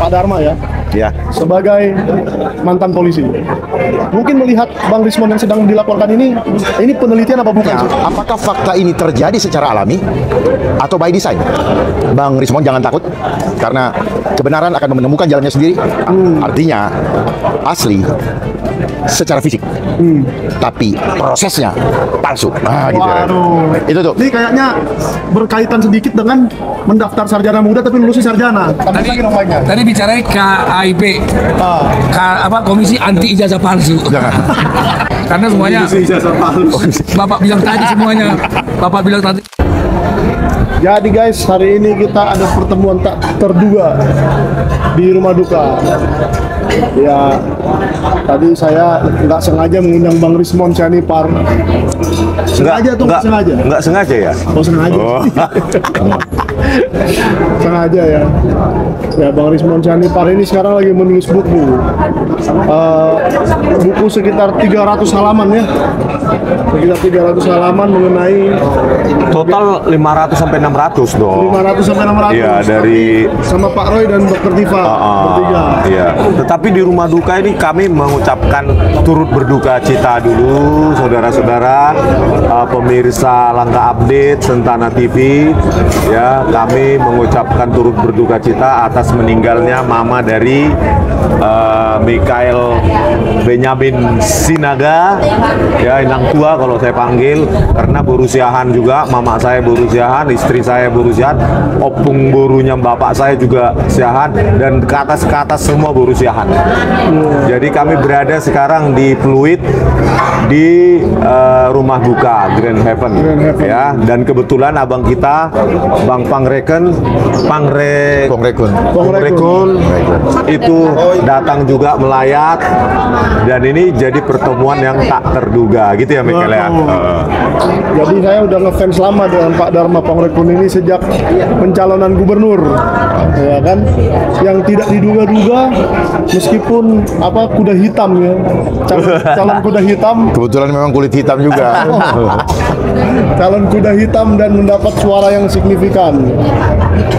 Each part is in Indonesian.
Pak Dharma ya. Ya. Sebagai mantan polisi, mungkin melihat Bang Rismon yang sedang dilaporkan ini penelitian apa bukan? Apakah fakta ini terjadi secara alami atau by design? Bang Rismon jangan takut, karena kebenaran akan menemukan jalannya sendiri. Artinya asli secara fisik, tapi prosesnya palsu. Gitu. Waduh. Itu tuh. Ini kayaknya berkaitan sedikit dengan mendaftar sarjana muda tapi lulusnya sarjana. Tadi bicara KAIP, Komisi Anti Ijazah Palsu. Jangan. Karena semuanya Bapak bilang tadi semuanya. Bapak bilang tadi. Jadi guys, hari ini kita ada pertemuan tak terduga di rumah duka. Ya, tadi saya nggak sengaja mengundang Bang Rismon Sianipar. Sengaja tuh nggak sengaja? Nggak sengaja ya? Oh, sengaja. Oh. Sengaja ya. Ya, Bang Rismon Sianipar ini sekarang lagi menulis buku. Buku sekitar 300 halaman ya. Sekitar 300 halaman mengenai Total 500 sampai 600 dong. 500 sampai 600. Iya, dari sama Pak Roy dan Dr. Diva bertiga. Iya. Tetapi di rumah duka ini kami mengucapkan turut berduka cita dulu, saudara-saudara, pemirsa Langkah Update Sentana TV. Ya, kami mengucapkan turut berduka cita atas meninggalnya mama dari Mikael Benyamin Sinaga, ya, inang tua kalau saya panggil, karena berusiahan juga, mama saya berusiahan, istri saya berusiahan, opung borunya bapak saya juga siahan, dan ke atas semua berusiahan. Jadi kami berada sekarang di Pluit, di rumah duka Grand Heaven, ya, dan kebetulan abang kita Bang Pangrekun itu datang juga melayat, dan ini jadi pertemuan yang tak terduga gitu ya Michael ya. Jadi saya udah ngefans lama dengan Pak Dharma Pangrekun ini sejak pencalonan gubernur, ya kan, yang tidak diduga-duga, meskipun kuda hitam ya, calon kuda hitam. Kebetulan memang kulit hitam juga. Calon kuda hitam dan mendapat suara yang signifikan.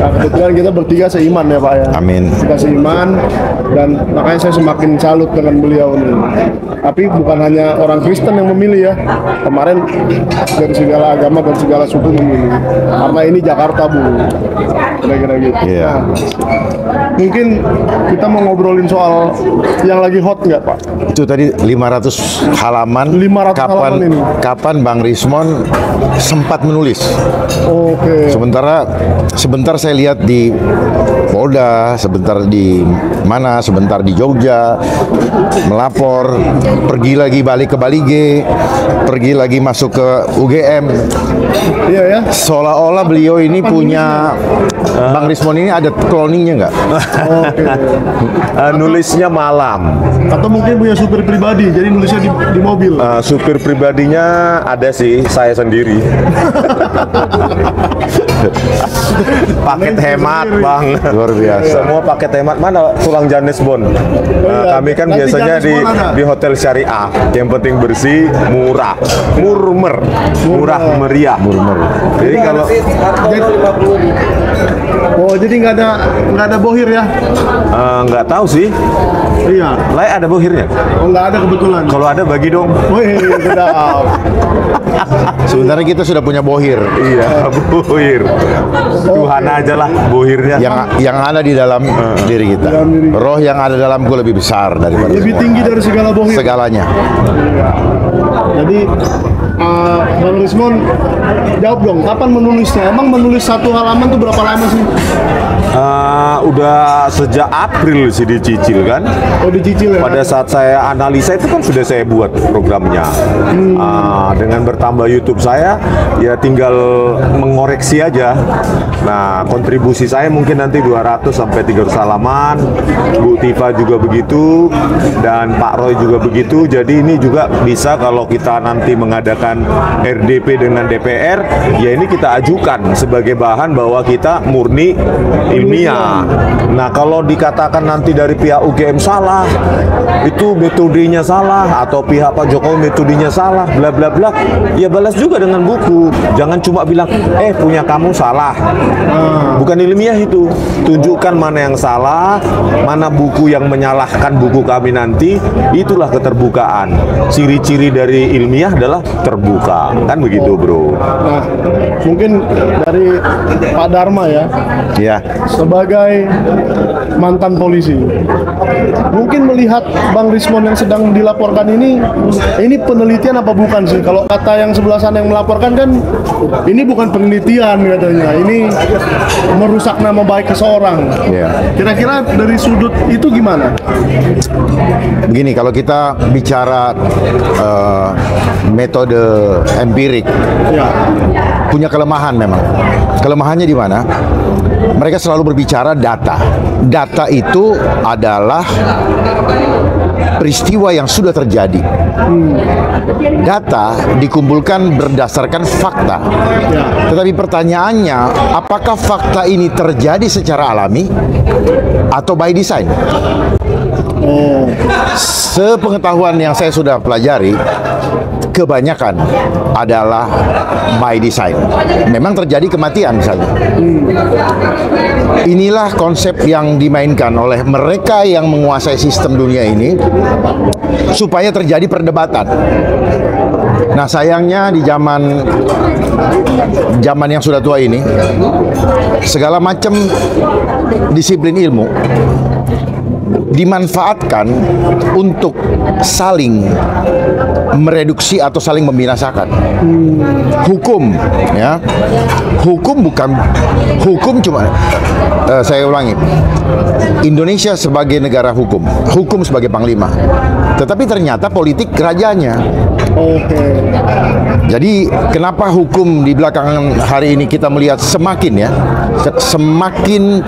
Nah, kebetulan kita bertiga seiman ya Pak ya. Amin. Kita seiman, dan makanya saya semakin salut dengan beliau ini. Tapi bukan hanya orang Kristen yang memilih ya. Kemarin dari segala agama dan segala suku memilih. Karena ini Jakarta, Bu. Kira-kira gitu. Iya. Nah, mungkin kita mau ngobrolin soal yang lagi hot nggak Pak? Itu tadi 500 halaman. 500 halaman ini. Kapan Bang Rismon sempat menulis? Oke. Sebentar saya lihat di Polda, sebentar di mana, sebentar di Jogja, melapor, pergi lagi balik ke Balige, pergi lagi masuk ke UGM. Iya ya. Seolah-olah beliau ini punya, Bang Rismon ini ada cloningnya nggak? Oke. Nulisnya malam. Atau mungkin punya supir pribadi, jadi nulisnya di mobil. Supir pribadinya ada sih, saya sendiri. Paket hemat Bang, Luar biasa. semua paket hemat. Mana tulang Janes Bon? Kami kan Nanti biasanya Janes Bon ada. di hotel syariah, yang penting bersih, murah, murah meriah. Jadi kalau jadi nggak ada bohir ya? nggak tahu sih, Iya. ada bohirnya. Oh, nggak ada kebetulan. Kalau ada bagi dong. Wih, sedap. Sebenarnya kita sudah punya bohir. Iya, bohir. Tuhan aja lah bohirnya. Yang ada di dalam diri kita. Dalam diri. Roh yang ada dalamku lebih besar daripada Lebih semua. tinggi dari segala bohir. Segalanya. Jadi Bang Rismon, jawab dong, kapan menulisnya? Emang menulis satu halaman tuh berapa lama sih? Udah sejak April sih dicicil kan. Oh, dicicil ya? Pada saat saya analisa itu kan sudah saya buat programnya. Dengan bertambah YouTube saya, ya tinggal mengoreksi aja. Nah, kontribusi saya mungkin nanti 200 sampai 300 halaman. Bu Tifa juga begitu, dan Pak Roy juga begitu. Jadi ini juga bisa kalau kita nanti mengadakan RDP dengan DPR, ya ini kita ajukan sebagai bahan bahwa kita murni ilmiah. Nah, kalau dikatakan nanti dari pihak UGM salah, itu metodenya salah, atau pihak Pak Jokowi metodenya salah, bla bla bla, ya balas juga dengan buku. Jangan cuma bilang, punya kamu salah. Bukan ilmiah itu. Tunjukkan mana yang salah, mana buku yang menyalahkan buku kami nanti. Itulah keterbukaan. Ciri-ciri dari ilmiah adalah terbuka. Kan begitu, bro. Nah, mungkin dari Pak Dharma ya, Ya, sebagai mantan polisi, mungkin melihat Bang Rismon yang sedang dilaporkan ini penelitian apa bukan sih? Kalau kata yang sebelah sana yang melaporkan kan, ini bukan penelitian katanya, ini merusak nama baik seseorang. ya. Kira-kira dari sudut itu gimana? Begini, kalau kita bicara metode empirik, Ya, punya kelemahan memang. Kelemahannya di mana? Mereka selalu berbicara data. Data itu adalah peristiwa yang sudah terjadi. Data dikumpulkan berdasarkan fakta. Tetapi pertanyaannya, apakah fakta ini terjadi secara alami atau by design? Sepengetahuan yang saya sudah pelajari, kebanyakan adalah by design. Memang terjadi kematian misalnya. Inilah konsep yang dimainkan oleh mereka yang menguasai sistem dunia ini supaya terjadi perdebatan. Nah, sayangnya di zaman yang sudah tua ini, segala macam disiplin ilmu dimanfaatkan untuk saling mereduksi atau saling membinasakan. Hukum, ya, hukum cuma saya ulangi, Indonesia sebagai negara hukum, hukum sebagai panglima, tetapi ternyata politik rajanya. Jadi kenapa hukum di belakangan hari ini kita melihat semakin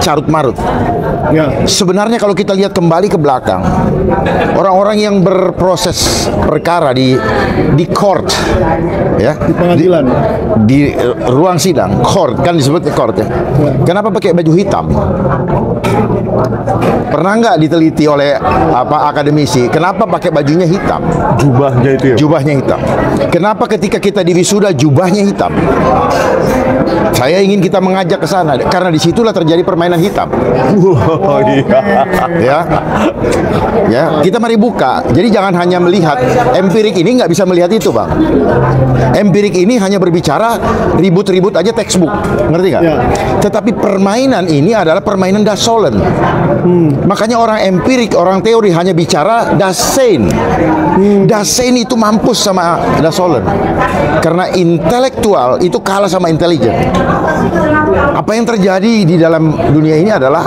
carut marut? ya, Sebenarnya kalau kita lihat kembali ke belakang, orang-orang yang berproses perkara di court, ya, di pengadilan. di ruang sidang, court kan disebut court ya. Kenapa pakai baju hitam? Pernah nggak diteliti oleh akademisi? Kenapa pakai bajunya hitam? Jubahnya itu ya. Jubahnya hitam. Kenapa ketika kita di wisuda jubahnya hitam? Saya ingin kita mengajak ke sana karena disitulah terjadi permainan hitam. Oh iya. Ya, kita mari buka. Jadi jangan hanya melihat empirik ini, nggak bisa melihat itu, Bang. Empirik ini hanya berbicara ribut-ribut aja textbook, ngerti nggak? Ya. Tetapi permainan ini adalah permainan Dasolen. Makanya orang empirik, orang teori hanya bicara Dasein. Dasein itu mampus sama Dasolen. Karena intelektual itu kalah sama intelijen. Apa yang terjadi di dalam dunia ini adalah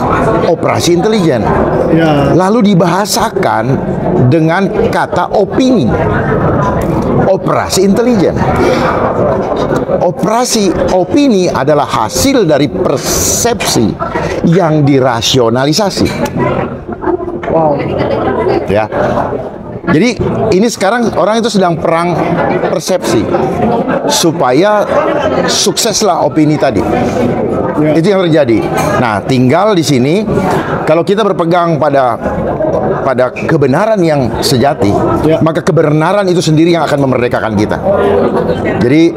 operasi intelijen. Ya. Lalu dibahasakan dengan kata opini. Operasi intelijen. Operasi opini adalah hasil dari persepsi yang dirasionalisasi. Wow. Ya. Jadi ini sekarang orang itu sedang perang persepsi supaya sukseslah opini tadi. Itu yang terjadi. Nah, tinggal di sini kalau kita berpegang pada kebenaran yang sejati, maka kebenaran itu sendiri yang akan memerdekakan kita. Jadi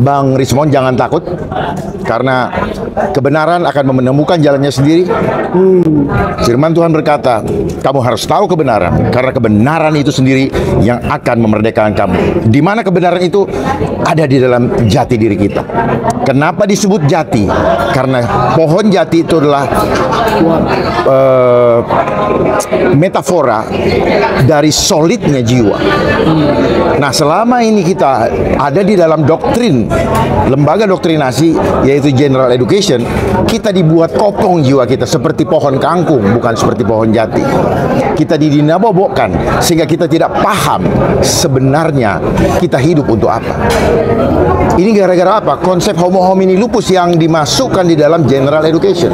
Bang Rismon jangan takut, karena kebenaran akan menemukan jalannya sendiri. Firman Tuhan berkata, kamu harus tahu kebenaran, karena kebenaran itu sendiri yang akan memerdekakan kamu. Di mana kebenaran itu ada di dalam jati diri kita. Kenapa disebut jati? Karena pohon jati itu adalah metafora dari solidnya jiwa. Nah, selama ini kita ada di dalam doktrin, lembaga doktrinasi, yaitu general education, kita dibuat kopong jiwa kita seperti pohon kangkung, bukan seperti pohon jati. Kita didinabobokkan sehingga kita tidak paham sebenarnya kita hidup untuk apa. Ini gara-gara apa? Konsep homo homini lupus yang dimasukkan di dalam general education.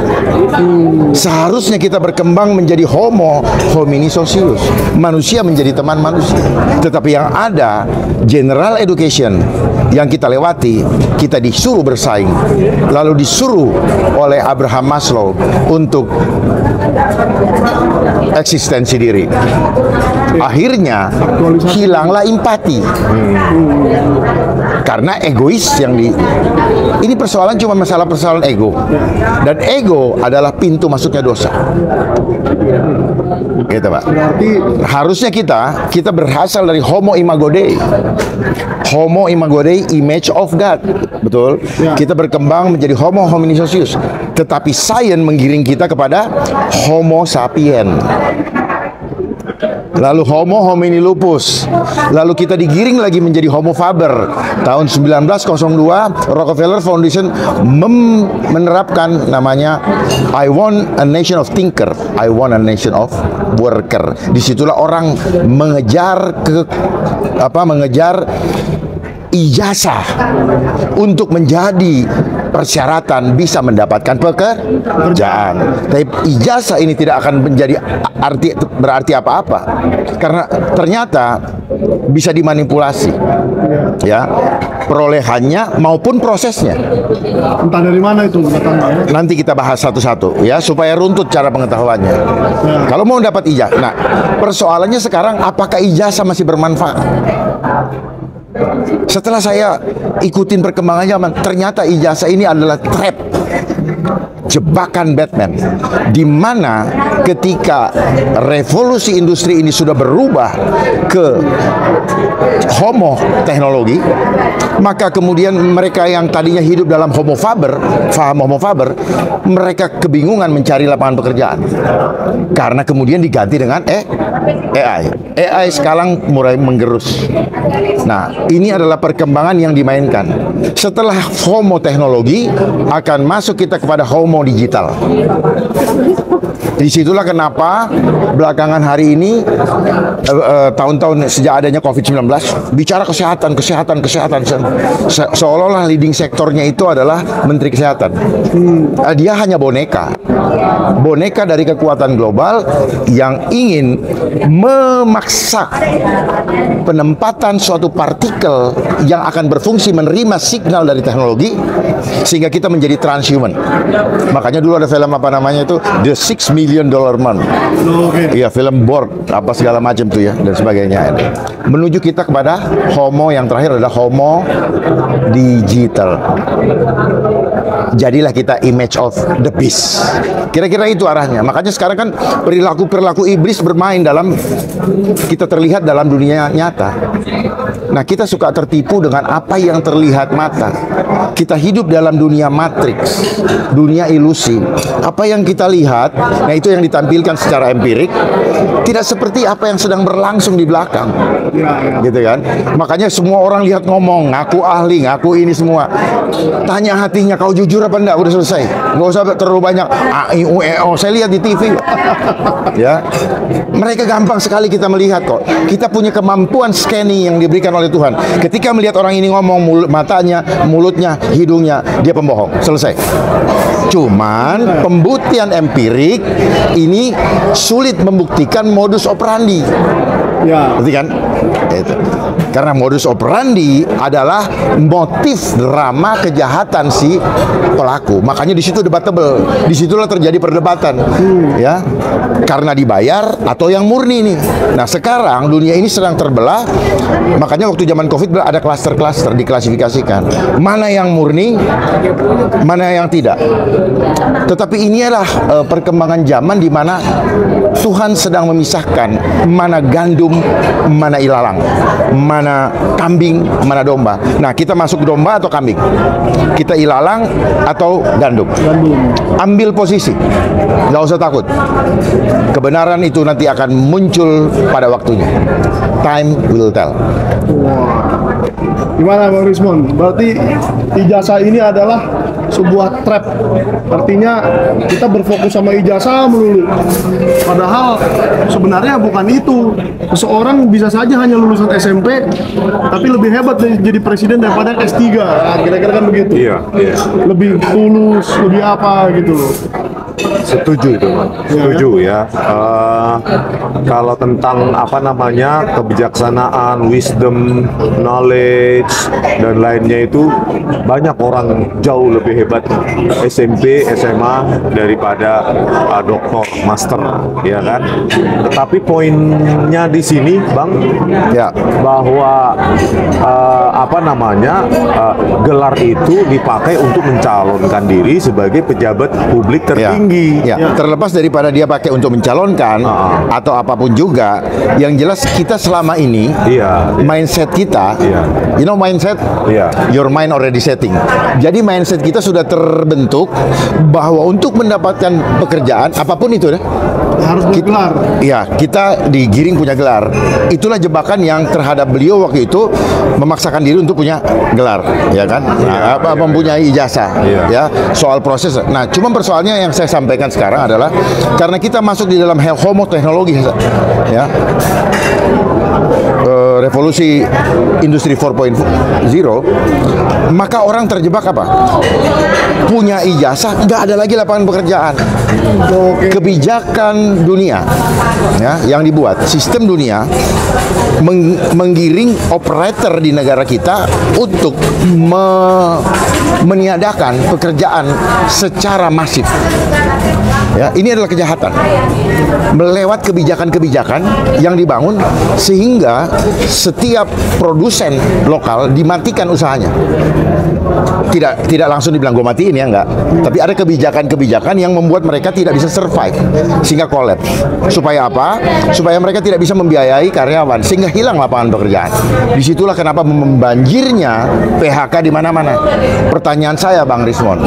Seharusnya kita berkembang menjadi homo homini socialus, manusia menjadi teman manusia. Tetapi yang ada general education yang kita lewati, kita disuruh bersaing, lalu disuruh oleh Abraham Maslow untuk eksistensi diri. Akhirnya hilanglah empati. Karena egois yang ini persoalan cuma persoalan ego. Dan ego adalah pintu masuknya dosa. Gitu, Pak. Berarti Harusnya kita berasal dari Homo Imago Dei. Homo Imago Dei, image of God. Betul? Ya. Kita berkembang menjadi Homo hominis socius. Tetapi sains menggiring kita kepada Homo sapien. Lalu Homo homini lupus. Lalu kita digiring lagi menjadi Homo faber. Tahun 1902 Rockefeller Foundation menerapkan namanya I want a nation of thinker, I want a nation of worker. Disitulah orang mengejar ijazah untuk menjadi persyaratan bisa mendapatkan pekerjaan. Tapi ijazah ini tidak akan berarti apa-apa karena ternyata bisa dimanipulasi, ya, perolehannya maupun prosesnya. entah dari mana itu datangnya. Nanti kita bahas satu-satu ya supaya runtut cara pengetahuannya. Kalau mau dapat ijazah, nah persoalannya sekarang apakah ijazah masih bermanfaat? Setelah saya ikutin perkembangan zaman, ternyata ijazah ini adalah trap, jebakan Batman, di mana ketika revolusi industri ini sudah berubah ke homo teknologi, maka kemudian mereka yang tadinya hidup dalam homo faber, faham homo faber, mereka kebingungan mencari lapangan pekerjaan karena kemudian diganti dengan AI. AI sekarang mulai menggerus. Nah, ini adalah perkembangan yang dimainkan. Setelah homo teknologi akan masuk kita kepada homo digital. Disitulah kenapa belakangan hari ini tahun-tahun sejak adanya COVID-19 bicara kesehatan. Seolah-olah leading sektornya itu adalah Menteri Kesehatan. Dia hanya boneka dari kekuatan global yang ingin memaksa penempatan suatu partikel yang akan berfungsi menerima signal dari teknologi sehingga kita menjadi transhuman. Makanya dulu ada film apa namanya itu The $6 Million Man. Iya, film board apa segala macam tuh ya dan sebagainya. Menuju kita kepada homo yang terakhir adalah homo digital. Jadilah kita image of the beast. Kira-kira itu arahnya. Makanya sekarang kan perilaku iblis bermain dalam kita terlihat dalam dunia nyata. Nah, kita suka tertipu dengan apa yang terlihat mata. Kita hidup dalam dunia matriks, dunia ilusi. Apa yang kita lihat, nah itu yang ditampilkan secara empirik, tidak seperti apa yang sedang berlangsung di belakang. Gitu kan? Makanya semua orang lihat ngomong, ngaku ahli, ngaku ini semua. Tanya hatinya, kau jujur apa enggak? Udah selesai. Nggak usah terlalu banyak saya lihat di TV. Ya. Mereka gampang sekali kita melihat kok. Kita punya kemampuan scanning yang diberikan oleh Tuhan. Ketika melihat orang ini ngomong, matanya, mulutnya, hidungnya, dia pembohong. Selesai. Cuman pembuktian empirik ini sulit membuktikan modus operandi. Ya. Berarti kan? Itu. Karena modus operandi adalah motif drama kejahatan si pelaku. Makanya di situ debatable. Disitulah terjadi perdebatan. Ya. Karena dibayar atau yang murni nih. Nah, sekarang dunia ini sedang terbelah. Makanya waktu zaman Covid ada klaster-klaster diklasifikasikan. Mana yang murni, mana yang tidak. Tetapi ini adalah perkembangan zaman di mana Tuhan sedang memisahkan mana gandum, mana ilalang, mana kambing, mana domba. Nah, kita masuk domba atau kambing? Kita ilalang atau gandum? Ambil posisi, nggak usah takut. Kebenaran itu nanti akan muncul pada waktunya. Time will tell. Gimana Bang Rismon? Berarti ijazah ini adalah sebuah trap. Artinya kita berfokus sama ijazah melulu. Padahal sebenarnya bukan itu. Seseorang bisa saja hanya lulusan SMP, tapi lebih hebat jadi presiden daripada S3. Nah, kira-kira kan begitu. Iya. Lebih tulus, lebih apa gitu loh. Setuju itu, Bang. Setuju ya. Kalau tentang apa namanya kebijaksanaan, wisdom, knowledge dan lainnya itu banyak orang jauh lebih hebat SMP, SMA daripada doktor, master, ya kan. Tetapi poinnya di sini, Bang, Ya. bahwa apa namanya gelar itu dipakai untuk mencalonkan diri sebagai pejabat publik tertinggi. Ya, terlepas daripada dia pakai untuk mencalonkan atau apapun juga, yang jelas kita selama ini mindset kita, you know mindset, your mind already setting. Jadi mindset kita sudah terbentuk bahwa untuk mendapatkan pekerjaan apapun itu harus bergelar. Ya, kita digiring punya gelar. Itulah jebakan yang terhadap beliau waktu itu memaksakan diri untuk punya gelar, ya kan? Mempunyai ijazah, ya. Soal proses. Nah, cuma persoalannya yang saya sampaikan sekarang adalah karena kita masuk di dalam homo teknologi, ya. Revolusi industri 4.0, maka orang terjebak apa? Punya ijazah, nggak ada lagi lapangan pekerjaan. Kebijakan dunia, ya, yang dibuat sistem dunia menggiring operator di negara kita untuk meniadakan pekerjaan secara masif. Ya, ini adalah kejahatan melewat kebijakan-kebijakan yang dibangun sehingga setiap produsen lokal dimatikan usahanya. Tidak langsung dibilang gue matiin ya, enggak. Tapi ada kebijakan-kebijakan yang membuat mereka tidak bisa survive sehingga collapse. Supaya apa? Supaya mereka tidak bisa membiayai karyawan sehingga hilang lapangan pekerjaan. Disitulah kenapa membanjirnya PHK di mana-mana. Pertanyaan saya, Bang Rismon,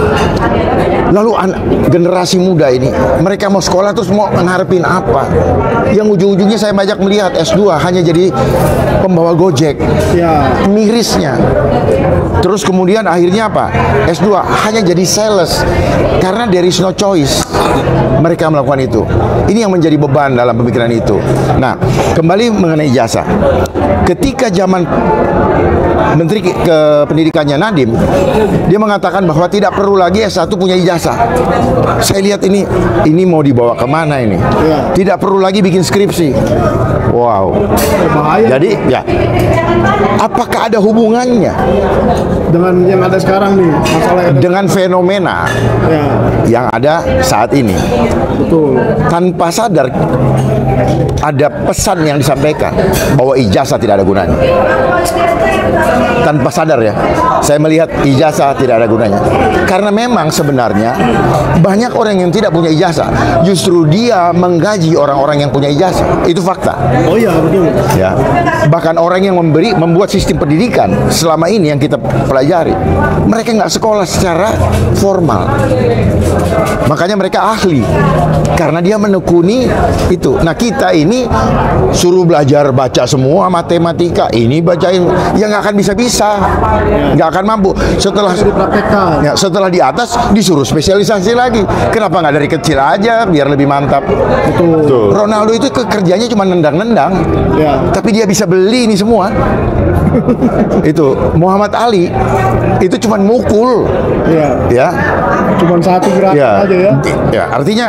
lalu generasi muda ini, mereka mau sekolah terus mau ngarepin apa? Yang ujung-ujungnya saya banyak melihat S2 hanya jadi pembawa Gojek. Mirisnya. Terus kemudian akhirnya apa? S2 hanya jadi sales karena there is no choice. Mereka melakukan itu. Ini yang menjadi beban dalam pemikiran itu. Nah, kembali mengenai ijazah. Ketika zaman Menteri Pendidikannya Nadiem, dia mengatakan bahwa tidak perlu lagi S1 punya ijazah. Saya lihat ini mau dibawa kemana ini? Tidak perlu lagi bikin skripsi. Wow. Jadi ya, apakah ada hubungannya dengan yang ada sekarang nih, masalah dengan fenomena yang ada saat ini? Betul. Tanpa sadar ada pesan yang disampaikan bahwa ijazah tidak ada gunanya. Tanpa sadar ya, saya melihat ijazah tidak ada gunanya. Karena memang sebenarnya banyak orang yang tidak punya ijazah, justru dia menggaji orang-orang yang punya ijazah. Itu fakta. Oh iya, betul. Ya. Bahkan orang yang membuat sistem pendidikan selama ini yang kita pelajari, mereka nggak sekolah secara formal. Makanya mereka ahli karena dia menekuni itu. Nah, kita ini suruh belajar baca semua matematika, ini bacain, ya nggak akan bisa, nggak akan mampu. Setelah di atas disuruh spesialisasi lagi. Kenapa nggak dari kecil aja biar lebih mantap? Betul. Ronaldo itu kerjanya cuma nendang-nendang, tapi dia bisa beli ini semua. Itu Muhammad Ali itu cuma mukul, ya, cuma satu gerakan aja ya. Ya, artinya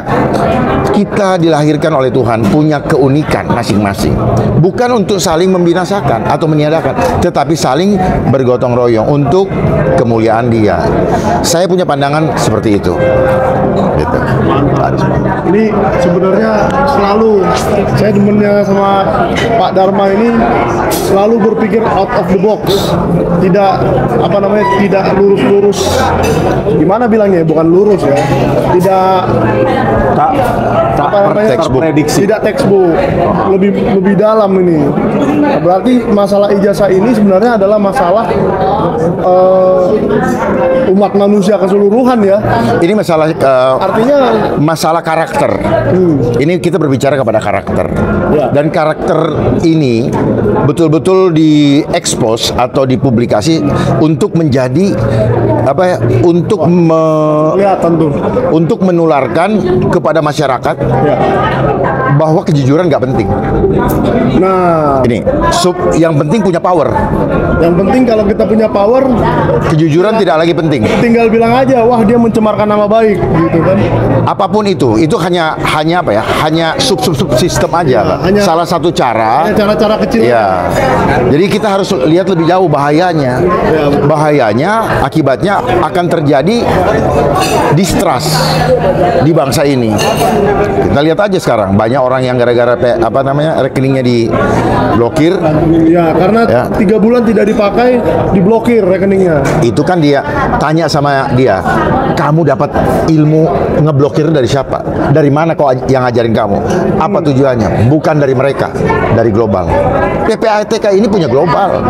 kita dilahirkan oleh Tuhan punya keunikan masing-masing, bukan untuk saling membinasakan atau meniadakan, tetapi saling bergotong royong untuk kemuliaan Dia. Saya punya pandangan seperti itu. Gitu. Ini sebenarnya selalu saya demennya sama Pak Dharma ini, selalu berpikir out of the box, tidak tidak lurus-lurus, gimana bilangnya, bukan lurus ya, tidak prediksi, tidak textbook, lebih dalam ini. Berarti masalah ijazah ini sebenarnya adalah masalah umat manusia keseluruhan ya. Ini masalah artinya masalah karakter. Ini kita berbicara kepada karakter. Dan karakter ini betul-betul diekspos atau dipublikasi untuk menjadi apa ya, Kelihatan tuh. untuk menularkan kepada masyarakat Ya. bahwa kejujuran nggak penting. Nah, Ini yang penting punya power. yang penting kalau kita punya power, Kejujuran tidak lagi penting. tinggal bilang aja, wah dia mencemarkan nama baik, gitu kan. Apapun itu hanya apa ya? Hanya sub sistem aja, Pak. hanya- Salah satu cara. Hanya cara-cara kecil. Ya, jadi kita harus lihat lebih jauh bahayanya. Bahayanya akibatnya akan terjadi distrust di bangsa ini. Kita lihat aja sekarang banyak orang yang gara-gara rekeningnya diblokir. Ya, karena Ya. 3 bulan tidak dipakai, diblokir rekeningnya. Itu kan dia tanya sama dia, kamu dapat ilmu ngeblokir dari siapa? Dari mana kok yang ngajarin kamu? Apa tujuannya? Bukan dari mereka, dari global. PPATK ini punya global.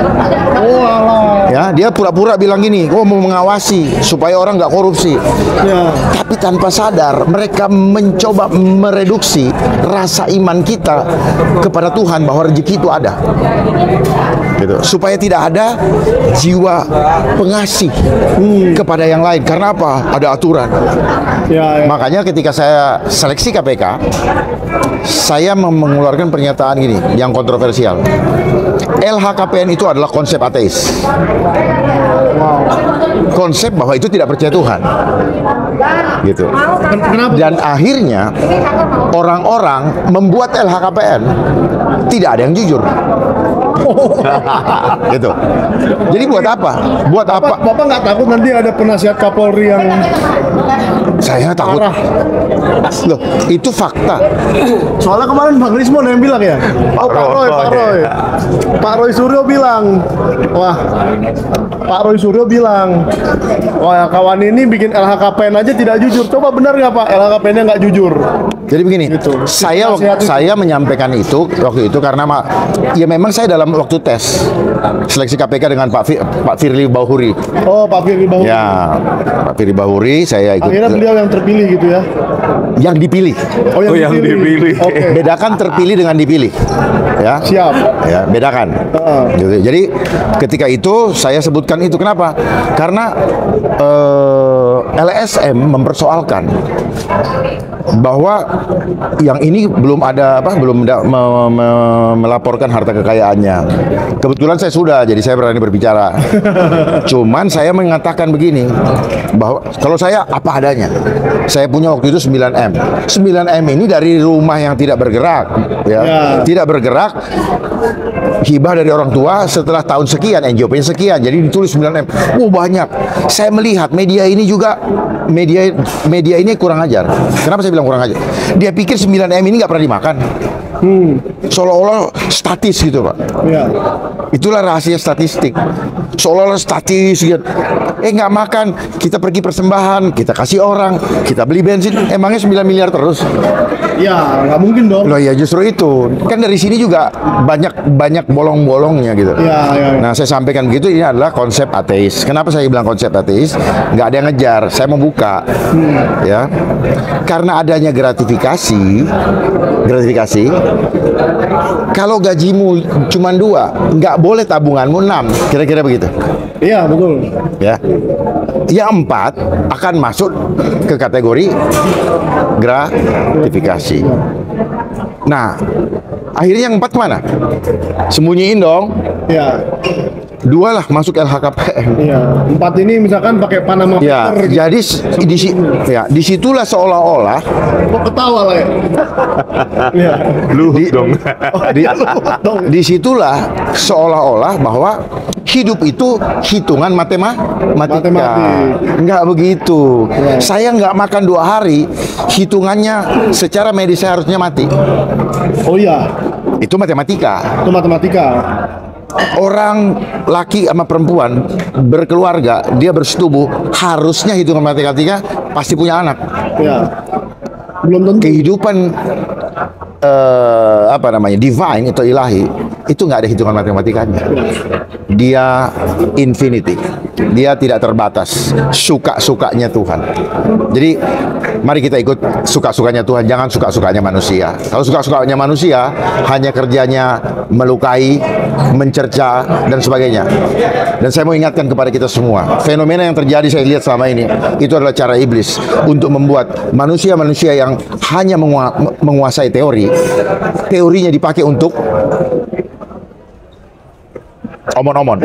Oh alah. Ya, dia pura-pura bilang gini, oh mau mengawasi supaya orang nggak korupsi. Ya. Tapi tanpa sadar mereka mencoba mereduksi rasa iman kita kepada Tuhan bahwa rezeki itu ada. Gitu. Supaya tidak ada jiwa pengasih kepada yang lain. Karena apa? Ada aturan. Ya, ya. Makanya ketika saya seleksi KPK, saya mengeluarkan pernyataan gini yang kontroversial. LHKPN itu adalah konsep ateis. Konsep bahwa itu tidak percaya Tuhan. Gitu. Kenapa? Dan akhirnya orang-orang membuat LHKPN tidak ada yang jujur. Gitu. Jadi buat apa? Buat apa? Bapak nggak takut nanti ada penasihat Kapolri yang Saya takut. marah? Loh, itu fakta. Soalnya kemarin Bang Rismon yang bilang ya. Oh, Pak Roy. Pak Roy Suryo bilang, wah, Pak Roy Suryo bilang, wah kawan ini bikin LHKPN aja tidak jujur. Coba benar nggak Pak, LHKPN-nya nggak jujur? Jadi begini, Gitu. saya menyampaikan itu waktu itu karena ya memang saya dalam waktu tes seleksi KPK dengan Pak Firly Bahuri. Oh, Pak Firly Bahuri. Ya, Pak Firly Bahuri saya ikut. Akhirnya beliau yang terpilih gitu ya. Yang dipilih. Oh, yang, Oh, yang dipilih. Oke. Bedakan terpilih dengan dipilih. Ya. Siap. Ya, bedakan. Heeh. Gitu. Jadi ketika itu saya sebutkan itu kenapa? Karena LSM mempersoalkan bahwa yang ini belum melaporkan harta kekayaannya. Kebetulan saya sudah, jadi saya berani berbicara. Cuman saya mengatakan begini, bahwa kalau saya apa adanya. Saya punya waktu itu 9M. 9M ini dari rumah yang tidak bergerak, ya. Tidak bergerak, hibah dari orang tua setelah tahun sekian, NJOP-nya sekian, jadi ditulis 9M. Banyak. Saya melihat media ini juga media ini kurang ajar. Kenapa saya bilang kurang ajar? Dia pikir 9M ini nggak pernah dimakan. Seolah-olah statis gitu, Pak. Ya. Itulah rahasia statistik. Seolah-olah statis gitu. Nggak makan, kita pergi persembahan, kita kasih orang, kita beli bensin, emangnya 9 miliar terus? Ya, nggak mungkin dong. Loh ya justru itu. Kan dari sini juga banyak bolong-bolongnya gitu. Ya. Nah, saya sampaikan begitu, ini adalah konsep ateis. Kenapa saya bilang konsep ateis? Nggak ada yang ngejar, saya membuka. Ya. Karena adanya gratifikasi, kalau gajimu cuma 2, nggak boleh tabunganmu 6, kira-kira begitu. Iya, betul. Ya. Yang 4 akan masuk ke kategori gratifikasi. Nah, akhirnya yang 4 kemana? Sembunyiin dong. Ya. 2 lah masuk LHKPN. Iya. 4 ini misalkan pakai Panama Ya, Paper. jadi disitulah seolah-olah Kok ketawa lah ya? Iya. Luhut dong. disitulah seolah-olah bahwa hidup itu hitungan matematika. Matematik. Enggak begitu. Ya. Saya nggak makan 2 hari, hitungannya secara medis saya harusnya mati. Oh iya. Itu matematika. Itu matematika. Orang laki sama perempuan berkeluarga, dia bersetubuh, harusnya hitungan matematika pasti punya anak. Ya. Belum tentu. Kehidupan divine atau ilahi itu nggak ada hitungan matematikanya. Dia infinity. dia tidak terbatas, suka-sukanya Tuhan. Jadi mari kita ikut suka-sukanya Tuhan, jangan suka-sukanya manusia. Kalau suka-sukanya manusia hanya kerjanya melukai, mencerca dan sebagainya. Dan saya mau ingatkan kepada kita semua, fenomena yang terjadi saya lihat selama ini itu adalah cara iblis untuk membuat manusia-manusia yang hanya menguasai teori, teorinya dipakai untuk omon-omon,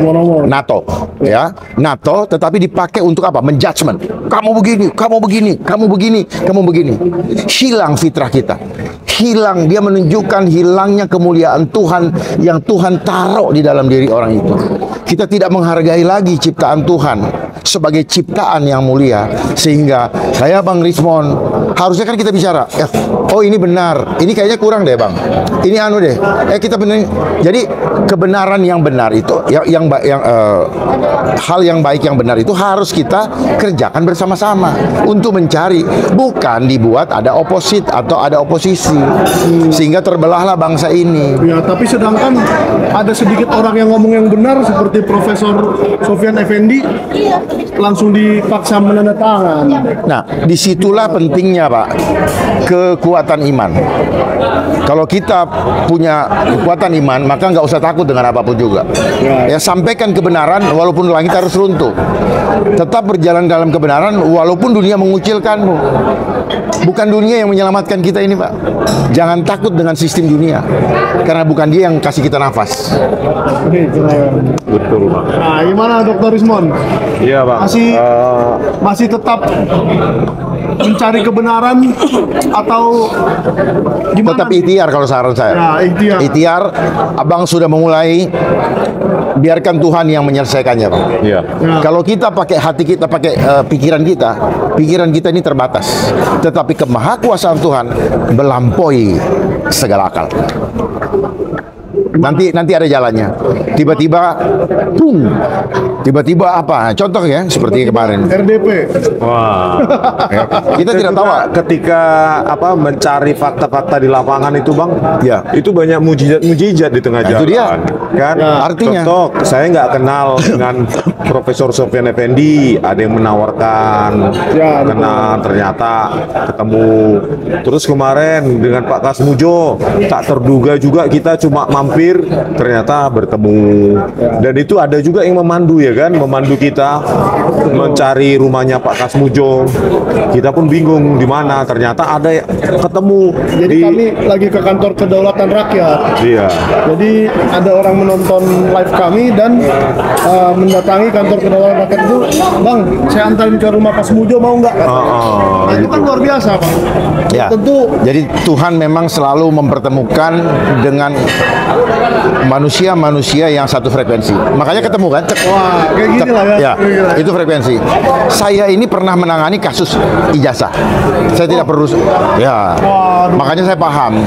NATO, ya, NATO, tetapi dipakai untuk apa? Menjudgment. Kamu begini, kamu begini, kamu begini, kamu begini. Hilang fitrah kita. Hilang, dia menunjukkan hilangnya kemuliaan Tuhan yang Tuhan taruh di dalam diri orang itu. Kita tidak menghargai lagi ciptaan Tuhan sebagai ciptaan yang mulia. Sehingga saya Bang Rismon, harusnya kan kita bicara, ya, oh ini benar, ini kayaknya kurang deh Bang, ini anu deh, kita benar. Jadi kebenaran yang benar itu, hal yang baik yang benar itu harus kita kerjakan bersama-sama untuk mencari, bukan dibuat ada oposit atau ada oposisi. Sehingga terbelahlah bangsa ini. Ya, tapi sedangkan ada sedikit orang yang ngomong yang benar seperti Profesor Sofyan Effendi langsung dipaksa menandatangan. Nah, disitulah pentingnya Pak, kekuatan iman. Kalau kita punya kekuatan iman, maka nggak usah takut dengan apapun juga. Ya, sampaikan kebenaran walaupun langit harus runtuh. Tetap berjalan dalam kebenaran walaupun dunia mengucilkanmu. Bukan dunia yang menyelamatkan kita ini Pak. Jangan takut dengan sistem dunia, karena bukan dia yang kasih kita nafas. Betul Pak. Nah, gimana Dr. Rismon? Iya Pak. Masih tetap mencari kebenaran atau gimana? Tetap ikhtiar kalau saran saya. Ya, ikhtiar. Ikhtiar, Abang sudah memulai, biarkan Tuhan yang menyelesaikannya Pak. Iya. Ya. Kalau kita pakai hati kita, pakai pikiran kita ini terbatas. Tetapi kemahakuasaan Tuhan melampaui segala akal. Nanti ada jalannya. Tiba-tiba, boom. Tiba-tiba apa? Contoh ya, seperti kemarin. RDP. Wah. Kita tidak tahu. Ketika mencari fakta-fakta di lapangan itu Bang, Ya. itu banyak mujizat di tengah jalan. Itu dia. Kan? Ya. Artinya. Contoh, saya nggak kenal dengan Profesor Sofyan Effendi, ada yang menawarkan, Ya, kenal, ternyata ketemu. Terus kemarin dengan Pak Kasmujo, tak terduga juga kita cuma mampir, ternyata bertemu. Dan itu ada juga yang memandu ya kan, memandu kita mencari rumahnya Pak Kasmujo. Kita pun bingung di mana, ternyata ada ketemu. Jadi kami lagi ke kantor Kedaulatan Rakyat. Iya. Jadi ada orang menonton live kami dan mendatangi kantor Kedaulatan Rakyat itu, Bang, saya antarin ke rumah Kasmujo, mau nggak? Nah, itu kan luar biasa Pak. Ya. Tentu. Jadi Tuhan memang selalu mempertemukan dengan manusia-manusia yang satu frekuensi. Makanya ketemu kan? Wah, kayak gini lah ya. Ya, itu frekuensi. Saya ini pernah menangani kasus ijazah. Saya tidak perlu. Ya. Makanya saya paham.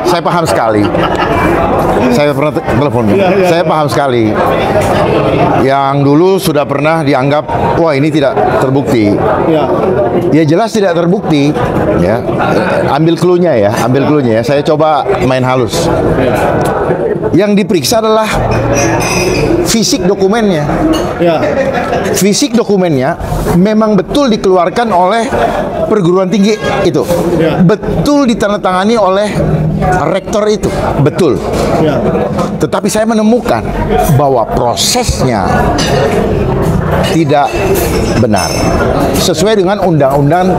Saya paham sekali. Saya pernah telepon. Saya paham sekali. Yang dulu sudah pernah dianggap, wah ini tidak terbukti. Ya. Ya jelas tidak terbukti. Ya. Ambil clue-nya ya, ambil clue-nya ya. Saya coba main halus. Yang diperiksa adalah fisik dokumennya. Ya. Fisik dokumennya memang betul dikeluarkan oleh perguruan tinggi itu. Ya. Betul ditandatangani oleh rektor itu. Betul. Ya. Tetapi saya menemukan bahwa prosesnya tidak benar sesuai dengan undang-undang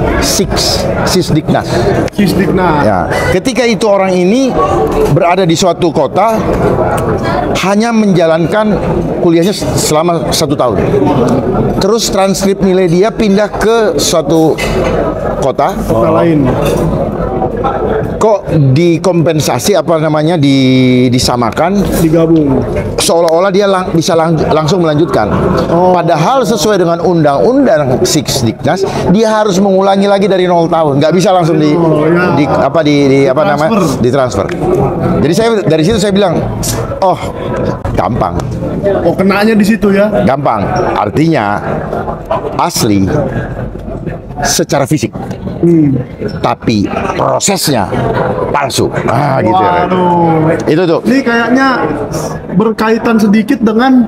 Sisdiknas. Sisdiknas. Ya, ketika itu orang ini berada di suatu kota hanya menjalankan kuliahnya selama 1 tahun. Terus transkrip nilai dia pindah ke suatu kota Lain. kok dikompensasi disamakan Digabung. seolah-olah dia bisa langsung melanjutkan. Padahal sesuai dengan undang-undang Sisdiknas dia harus mengulangi lagi dari 0 tahun, nggak bisa langsung ditransfer. Jadi dari situ saya bilang, oh gampang. Oh, kenanya di situ ya. Gampang. Artinya asli secara fisik. Tapi prosesnya palsu. Gitu ya. Waduh. Itu tuh. Ini kayaknya berkaitan sedikit dengan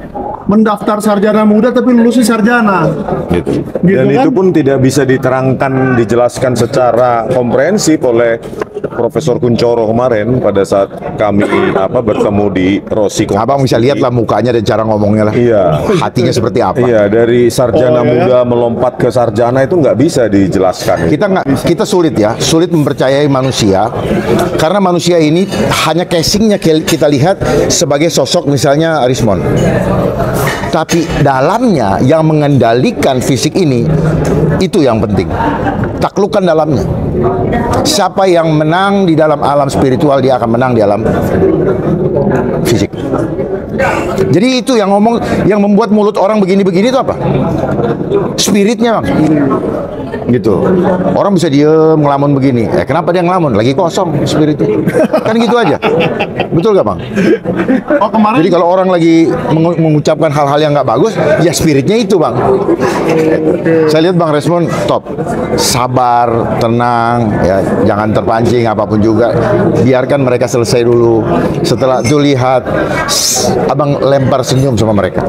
mendaftar sarjana muda tapi lulusnya sarjana. Gitu. Gitu Dan kan? itu pun tidak bisa diterangkan, dijelaskan secara komprehensif oleh Profesor Kuncoro kemarin pada saat kami bertemu di Rossi. Abang bisa lihat lah mukanya dan cara ngomongnya lah. Iya. Hatinya seperti apa. Iya, dari sarjana Oh, iya. muda melompat ke sarjana itu nggak bisa dijelaskan. Kita sulit mempercayai manusia karena manusia ini hanya casingnya kita lihat sebagai sosok misalnya Rismon, tapi dalamnya yang mengendalikan fisik ini itu yang penting. Taklukkan dalamnya. Siapa yang menang di dalam alam spiritual, dia akan menang di alam fisik. Jadi itu yang membuat mulut orang begini-begini itu apa? Spiritnya, Bang. Gitu. Orang bisa diem ngelamun begini. Kenapa dia ngelamun? Lagi kosong spiritnya. Kan gitu aja. Betul gak, Bang? Oh, kemarin Jadi kalau orang lagi mengucapkan hal-hal yang nggak bagus, ya spiritnya itu, Bang. Saya lihat Bang Resmon top, sabar, tenang, ya, jangan terpancing apapun juga. Biarkan mereka selesai dulu. Setelah itu lihat, Abang lempar senyum sama mereka.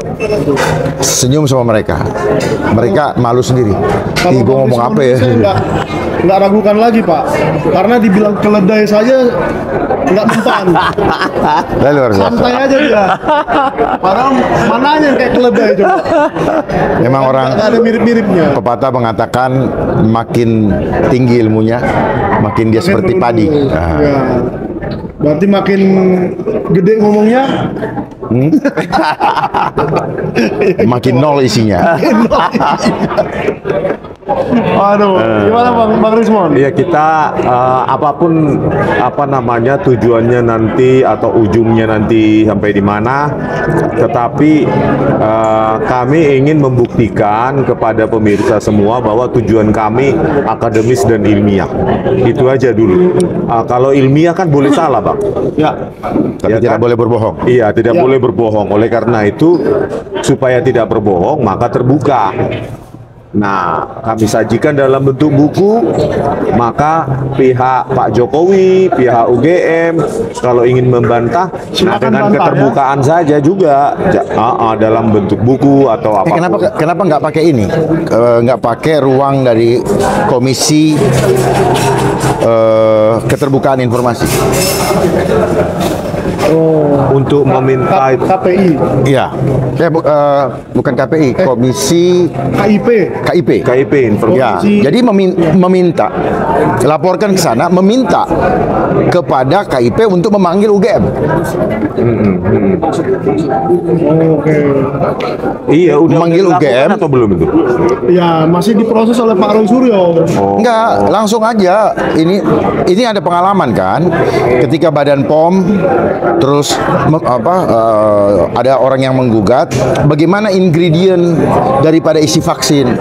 Senyum sama mereka. Mereka malu sendiri. Ih, gue ngomong apa ya? Saya nggak ragukan lagi, Pak, karena dibilang keledai saja nggak mempan. Lalu luar biasa. Santai aja dia. Padahal mananya yang kayak keledai coba. Memang orang Nggak ada mirip-miripnya. pepatah mengatakan makin tinggi ilmunya, makin dia seperti padi. Nah. Ya. Berarti makin gede ngomongnya, Makin nol isinya. aduh, gimana Bang Rismon? Iya, kita apapun tujuannya nanti atau ujungnya nanti sampai di mana, tetapi kami ingin membuktikan kepada pemirsa semua bahwa tujuan kami akademis dan ilmiah. Itu aja dulu. Kalau ilmiah kan boleh salah, Bang. Ya, Tapi tidak boleh berbohong. Iya, tidak Ya. boleh berbohong. Oleh karena itu, supaya tidak berbohong, maka terbuka. Nah, kami sajikan dalam bentuk buku, maka pihak Pak Jokowi, pihak UGM, kalau ingin membantah, Silakan dengan bantah, keterbukaan saja juga, dalam bentuk buku atau apa. Kenapa nggak pakai ini? Nggak pakai ruang dari Komisi Keterbukaan Informasi? Untuk meminta itu. KPI, Iya. Bukan KPI, Komisi KIP. KIP Ya, Komisi- jadi meminta, laporkan ke sana, meminta kepada KIP untuk memanggil UGM. Oke. Iya, udah Memanggil dilakukan UGM. atau belum itu? Ya, masih diproses oleh Pak Roy Suryo. Enggak, langsung aja. Ini ada pengalaman kan, ketika Badan POM terus ada orang yang menggugat bagaimana ingredient daripada isi vaksin.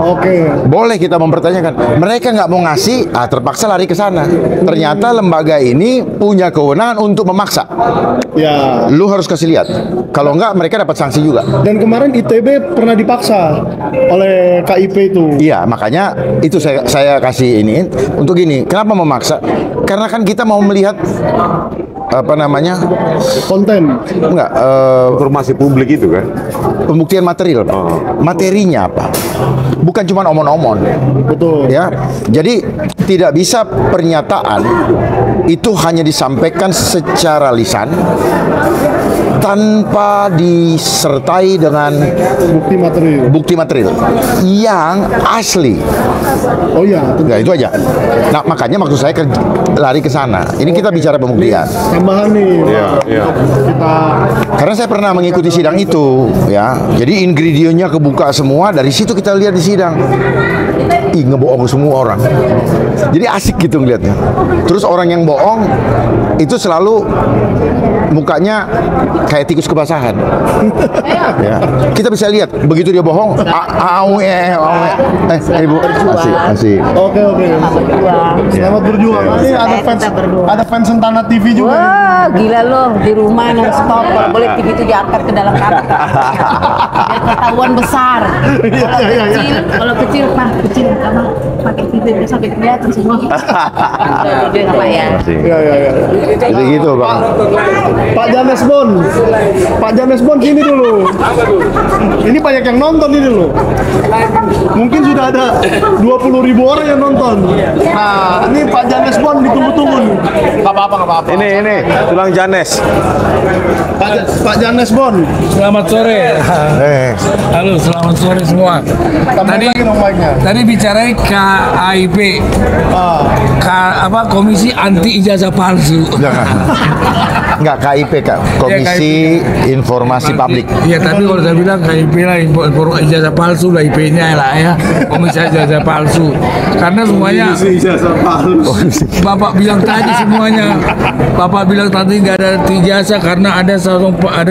Oke. Boleh kita mempertanyakan. Mereka nggak mau ngasih, terpaksa lari ke sana. Ternyata lembaga ini punya kewenangan untuk memaksa. Ya. Lu harus kasih lihat. Kalau enggak, mereka dapat sanksi juga. Dan kemarin ITB pernah dipaksa oleh KIP itu. Iya, makanya itu saya kasih ini untuk gini. Kenapa memaksa? Karena kan kita mau melihat Konten. enggak Informasi publik itu kan. pembuktian material, Pak. Materinya apa? Bukan cuma omon-omon. Betul. Ya. Jadi tidak bisa pernyataan itu hanya disampaikan secara lisan tanpa disertai dengan Bukti material. bukti material yang asli. Oh iya. Ya itu aja. Nah, makanya maksud saya lari ke sana. Ini kita bicara pembuktian. Tambahan nih. Iya, iya. Kita Karena saya pernah mengikuti sidang itu, ya. Jadi ingredientnya kebuka semua, dari situ kita lihat di sidang. Ih, ngebohong semua orang. Jadi asik gitu ngeliatnya. Terus orang yang bohong itu selalu mukanya kayak tikus kebasahan. Ya. Kita bisa lihat begitu dia bohong, Ibu. Asik. Oke. Selamat berjuang. Ini ada fans Sentana TV juga. Wah, gila loh, di rumah non-stop. Kalau boleh TV itu diangkat ke dalam kamar. Biar ketahuan besar. Iya. Kalau kecil, Pak, kecil. pakai TV sampai kelihatan semua. Udah Pak ya. Ya. Jadi gitu bang. Pak James Bond. Pak James Bond sini dulu. Ini banyak yang nonton ini loh. Mungkin sudah ada 20.000 orang yang nonton. Nah, ini Pak James Bond ditunggu-tunggu nih. Nggak apa-apa. Ini tulang Janes. Pak James Bond. Selamat sore. Halo, selamat sore semua. Tambahin lagi dong mic-nya. Tadi bicara KAIP, Komisi Anti Ijazah Palsu. Enggak KIP Kak, Komisi Informasi Publik. Iya, tapi kalau saya bilang KIP lah, ijazah palsu lah IP-nya lah ya. Komisi ijazah palsu. Karena semuanya Bapak bilang tadi semuanya. Bapak bilang tadi nggak ada ijazah karena ada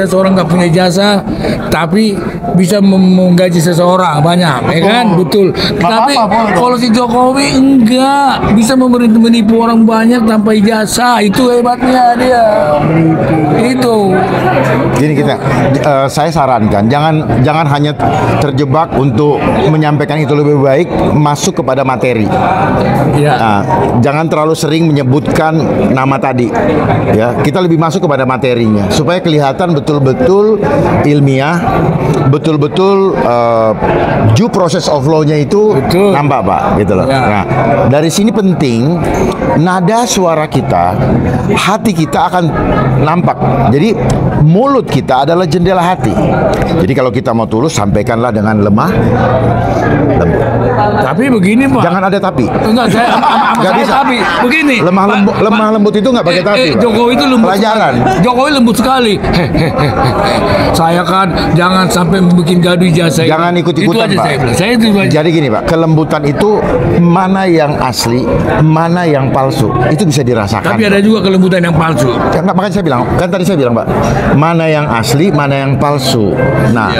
seorang nggak punya ijazah tapi bisa menggaji seseorang banyak, ya kan? Betul. Tapi kalau si Jokowi enggak bisa menipu orang banyak tanpa ijazah. Itu hebatnya dia. Itu. Gini saya sarankan jangan hanya terjebak untuk menyampaikan itu, lebih baik masuk kepada materi. Ya. Nah, jangan terlalu sering menyebutkan nama tadi. Ya, kita lebih masuk kepada materinya supaya kelihatan betul-betul ilmiah, betul-betul due process of law-nya itu Betul. nampak Pak, gitu loh. Ya. Nah, dari sini penting nada suara kita, hati kita akan nampak. Jadi mulut kita adalah jendela hati. Jadi kalau kita mau tulus, sampaikanlah dengan lemah lembut. Tapi begini Pak. Jangan ada tapi. Enggak, saya Nggak bisa. tapi begini. Lemah lembut itu nggak pakai tapi. Pak. Jokowi itu lembut. Pelajaran. Jokowi lembut sekali. Saya kan jangan sampai bikin gaduh ijazah. Jangan ikut-ikutan, itu aja Pak. Saya bilang. Saya itu aja. Jadi gini Pak, kelembutan itu mana yang asli, mana yang palsu, itu bisa dirasakan. Tapi ada juga kelembutan yang palsu. Ya, enggak, makanya saya bilang, kan tadi saya bilang Pak, mana yang asli, mana yang palsu. Nah,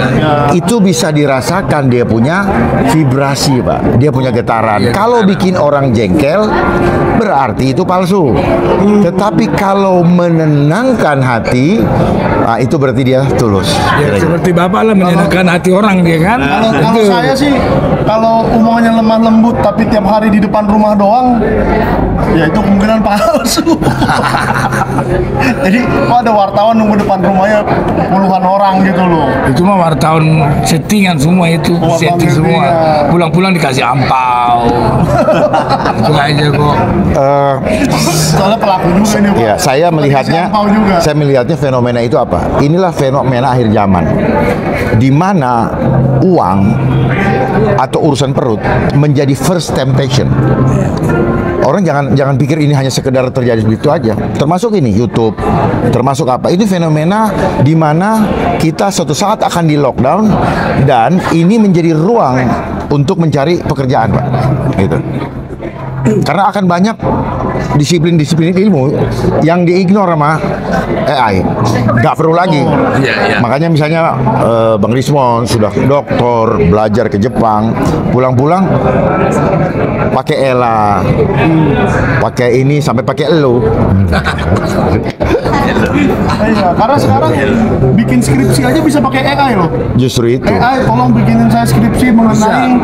itu bisa dirasakan, dia punya vibrasi Pak, dia punya getaran. Kalau bikin orang jengkel, berarti itu palsu. Tetapi kalau menenangkan hati, nah, itu berarti dia tulus. Ya, seperti Bapak lah menyenangkan hati orang dia kan. Kalau saya sih, kalau umumnya lemah lembut tapi tiap hari di depan rumah doang, ya itu kemungkinan palsu. Jadi kok ada wartawan nunggu depan rumahnya puluhan orang gitu loh. Itu mah wartawan settingan semua itu, setting semua. Pulang-pulang dikasih ampau. Itu aja kok. Soalnya pelaku juga ini Pak. Ya, saya melihatnya fenomena itu apa? Inilah fenomena akhir zaman, di mana uang atau urusan perut menjadi first temptation. Orang jangan pikir ini hanya sekedar terjadi begitu aja. Termasuk ini YouTube, termasuk apa? Ini fenomena di mana kita suatu saat akan di lockdown dan ini menjadi ruang untuk mencari pekerjaan, Pak. Gitu. Karena akan banyak disiplin-disiplin ilmu yang diignore sama AI, nggak perlu lagi. Makanya misalnya Bang Rismon sudah doktor, belajar ke Jepang, pulang-pulang pakai Ella, pakai ini sampai pakai elo. Iya, karena sekarang bikin skripsi aja bisa pakai AI loh. Justru itu. AI tolong bikinin saya skripsi mengenai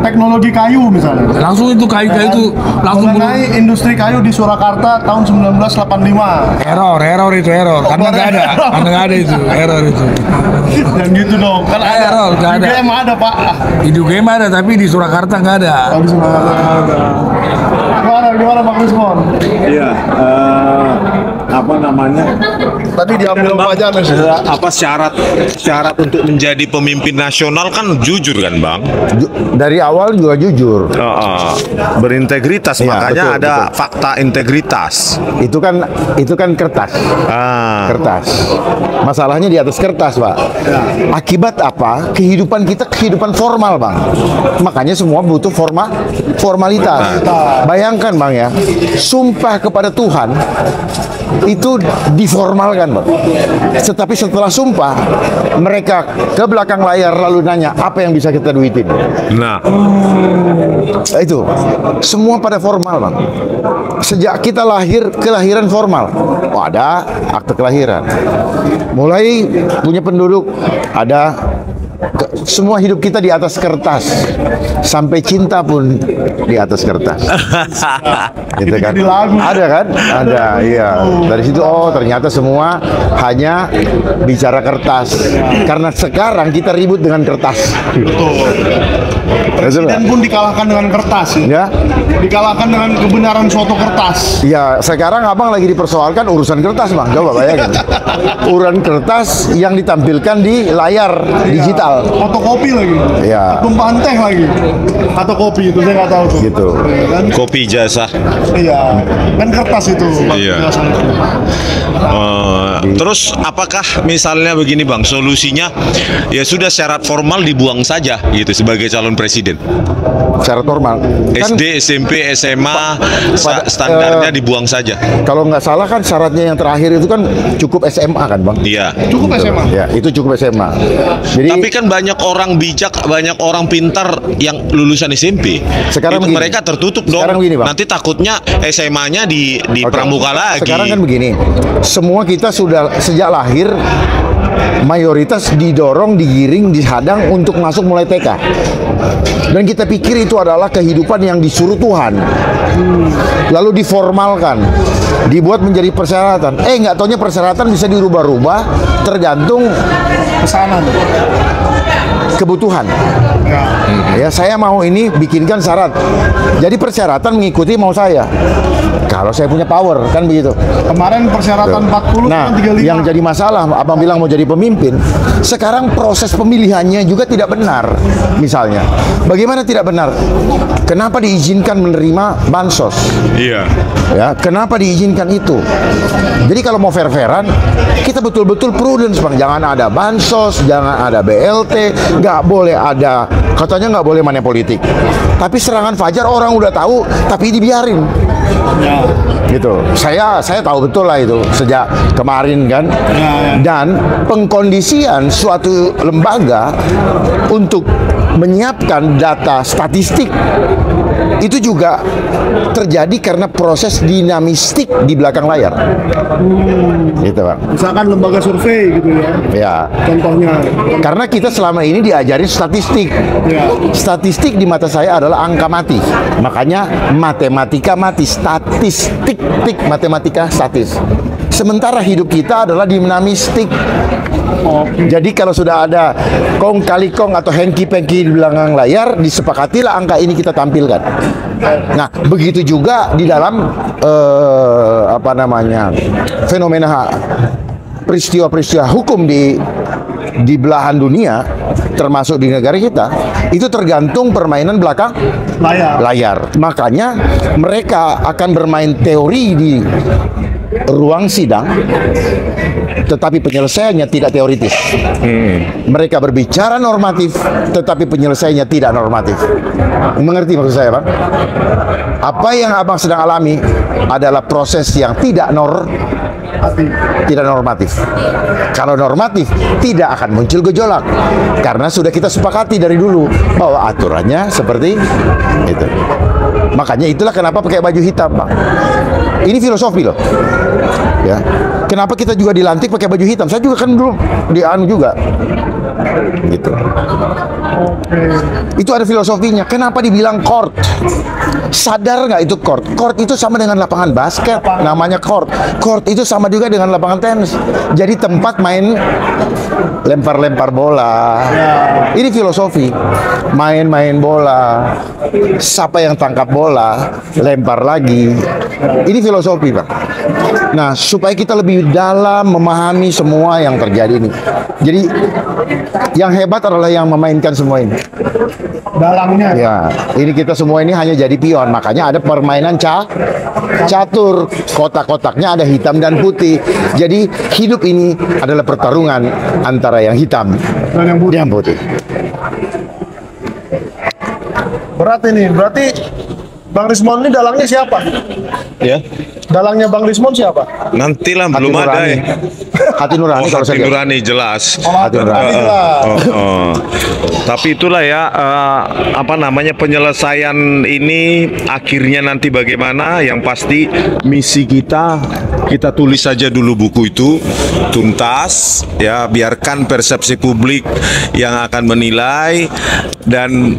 teknologi kayu misalnya. Langsung itu kayu-kayu itu langsung mengenai industri kayu di Surakarta tahun 1985. error karena nggak ada itu error itu. Dan gitu dong. Kan ada. Error, nggak ada. Game ada Pak. Di game ada tapi di Surakarta nggak ada. Oh, di Surakarta ada. Gimana Bang Rismon? Iya, apa namanya? Tadi diambil Pak James. Apa syarat untuk menjadi pemimpin nasional kan jujur kan Bang? Dari awal juga jujur. Berintegritas, Iya, makanya betul, ada betul. fakta integritas. Itu kan kertas. Kertas. Masalahnya di atas kertas, Pak. Akibat apa? Kehidupan kita kehidupan formal, Bang. Makanya semua butuh formalitas. Bayangkan, Bang ya, sumpah kepada Tuhan itu diformalkan, Bang. Tetapi setelah sumpah, mereka ke belakang layar lalu nanya apa yang bisa kita duitin. Nah, Itu semua pada formal, Bang. Sejak kita lahir, kelahiran formal. Oh, ada akte kelahiran. Mulai punya penduduk, ada semua hidup kita di atas kertas, sampai cinta pun di atas kertas. Gitu kan? Di lagu. Ada kan? Ada, iya. Dari situ ternyata semua hanya bicara kertas. Karena sekarang kita ribut dengan kertas. Presiden pun dikalahkan dengan kertas ya. Ya, Dikalahkan dengan kebenaran suatu kertas. ya sekarang abang lagi dipersoalkan urusan kertas bang. Coba bayangin, urusan kertas yang ditampilkan di layar digital. Fotokopi lagi. Iya. Tumpahan teh lagi. Atau kopi itu saya nggak tahu tuh. Gitu. Iya kan? Kopi jasa. Iya. Kan kertas itu. Iya. Biasanya. Terus apakah misalnya begini bang, solusinya ya sudah syarat formal dibuang saja gitu sebagai calon presiden. Syarat normal. Kan SD, SMP, SMA standarnya dibuang saja. kalau nggak salah kan syaratnya yang terakhir itu kan cukup SMA kan bang? Iya. Cukup SMA. Ya, itu cukup SMA. Jadi Tapi kan banyak orang bijak, banyak orang pintar yang lulusan SMP. Sekarang itu begini. mereka tertutup dong. Sekarang begini, Bang. Nanti takutnya SMA-nya di Oke. pramuka lagi. Sekarang kan begini, semua kita sudah sejak lahir mayoritas didorong, digiring, dihadang untuk masuk mulai TK. Dan kita pikir itu adalah kehidupan yang disuruh Tuhan. Lalu diformalkan, dibuat menjadi persyaratan. Nggak taunya persyaratan bisa dirubah-rubah tergantung Pesanan. kebutuhan. Ya, saya mau ini bikinkan syarat. Jadi persyaratan mengikuti mau saya. Kalau saya punya power, kan begitu. Kemarin persyaratan 40 Nah, 35. yang jadi masalah, abang bilang mau jadi pemimpin. Sekarang proses pemilihannya juga tidak benar. Misalnya, bagaimana tidak benar? Kenapa diizinkan menerima bansos? Iya. Ya, kenapa diizinkan itu? Jadi kalau mau fair-fairan, kita betul-betul prudence bang. Jangan ada bansos, jangan ada BLT, nggak boleh ada, katanya nggak boleh money politik. Tapi serangan fajar orang udah tahu, tapi dibiarin. Gitu. Saya tahu betul lah itu sejak kemarin kan. Dan pengkondisian suatu lembaga untuk menyiapkan data statistik itu juga terjadi karena proses dinamistik di belakang layar. Gitu bang. Misalkan lembaga survei gitu ya. Ya. Contohnya. Karena kita selama ini diajarin statistik. Ya. Statistik di mata saya adalah angka mati. Makanya matematika mati, statistik, matematika statis. Sementara hidup kita adalah dinamistik. Jadi kalau sudah ada kong kali kong atau hengki-pengki di belakang layar, disepakatilah angka ini kita tampilkan. Nah, begitu juga di dalam fenomena peristiwa-peristiwa hukum di belahan dunia, termasuk di negara kita, itu tergantung permainan belakang layar. Makanya mereka akan bermain teori di ruang sidang, tetapi penyelesaiannya tidak teoritis. Mereka berbicara normatif, tetapi penyelesaiannya tidak normatif. Mengerti maksud saya, Bang? Apa yang abang sedang alami adalah proses yang tidak normatif. Kalau normatif, tidak akan muncul gejolak. Karena sudah kita sepakati dari dulu bahwa aturannya seperti itu. Makanya itulah kenapa pakai baju hitam, Bang. Ini filosofi loh. Ya. Kenapa kita juga dilantik pakai baju hitam? Saya juga kan dulu juga. Gitu. Itu ada filosofinya. Kenapa dibilang court? Sadar nggak itu court? Court itu sama dengan lapangan basket, namanya court. Court itu sama juga dengan lapangan tenis. Jadi tempat main lempar-lempar bola. Ini filosofi. Main-main bola. Siapa yang tangkap bola, lempar lagi. Ini filosofi, Pak. Nah, supaya kita lebih dalam memahami semua yang terjadi ini. Jadi yang hebat adalah yang memainkan semua ini. Dalangnya. Ya, ini kita semua ini hanya jadi pion. Makanya ada permainan catur. Kotak-kotaknya ada hitam dan putih. Jadi hidup ini adalah pertarungan antara yang hitam dan yang putih. Berarti Bang Rismon ini dalangnya siapa? Ya. Dalangnya Bang Rismon siapa? Nantilah Hati belum ada nurani. ya. Hati nurani kalau Hati saya lihat. nurani jelas. Hati nurani. Tapi itulah ya apa namanya penyelesaian ini akhirnya nanti bagaimana, yang pasti misi kita tulis saja dulu buku itu tuntas ya, biarkan persepsi publik yang akan menilai. Dan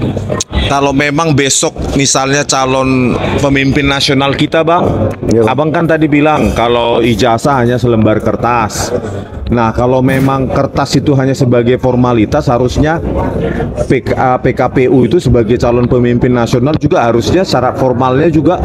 kalau memang besok misalnya calon pemimpin nasional kita, Bang, Abang kan tadi bilang kalau ijazah hanya selembar kertas. Nah, kalau memang kertas itu hanya sebagai formalitas, harusnya PKPU itu sebagai calon pemimpin nasional juga harusnya syarat formalnya juga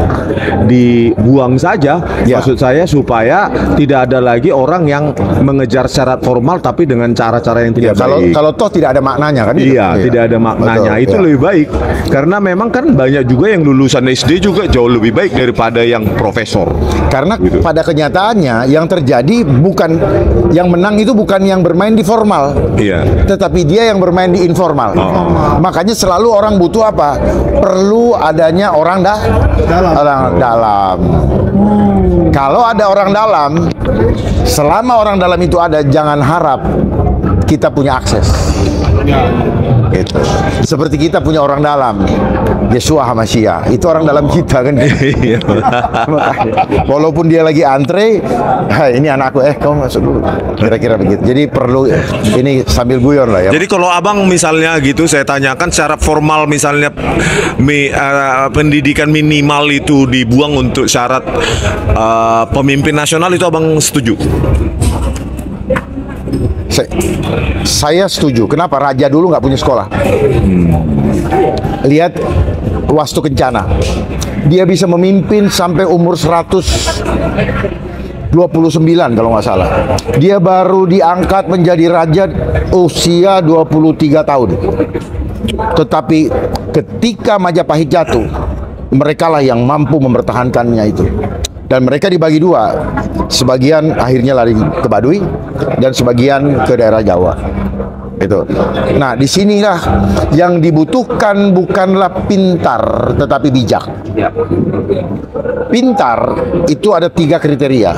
dibuang saja. Ya. Maksud saya supaya tidak ada lagi orang yang mengejar syarat formal tapi dengan cara-cara yang Ya, tidak baik. kalau toh tidak ada maknanya kan? Iya, tidak ada maknanya. Betul, Itu ya. lebih baik. Karena memang kan banyak juga yang lulusan SD juga jauh lebih baik daripada yang profesor. Karena Gitu. pada kenyataannya yang terjadi bukan yang menang itu bukan yang bermain di formal, Iya. tetapi dia yang bermain di informal. Makanya selalu orang butuh apa? Perlu adanya orang dalam. Kalau ada orang dalam, selama orang dalam itu ada, jangan harap kita punya akses. Gitu. Seperti kita punya orang dalam, Yeshua Hamashiach, itu orang dalam kita kan. Walaupun dia lagi antre, hai ini anakku, kamu masuk dulu. Kira-kira begitu. Jadi perlu ini sambil guyon lah ya. Jadi kalau abang misalnya gitu, saya tanyakan secara formal misalnya pendidikan minimal itu dibuang untuk syarat pemimpin nasional, itu abang setuju? Saya setuju. Kenapa? Raja dulu nggak punya sekolah. Lihat Wastu Kencana. Dia bisa memimpin sampai umur 129 kalau nggak salah. Dia baru diangkat menjadi raja usia 23 tahun. Tetapi ketika Majapahit jatuh, merekalah yang mampu mempertahankannya itu. Dan mereka dibagi dua, sebagian akhirnya lari ke Baduy dan sebagian ke daerah Jawa. Itu. Nah, disinilah yang dibutuhkan bukanlah pintar, tetapi bijak. Pintar itu ada 3 kriteria: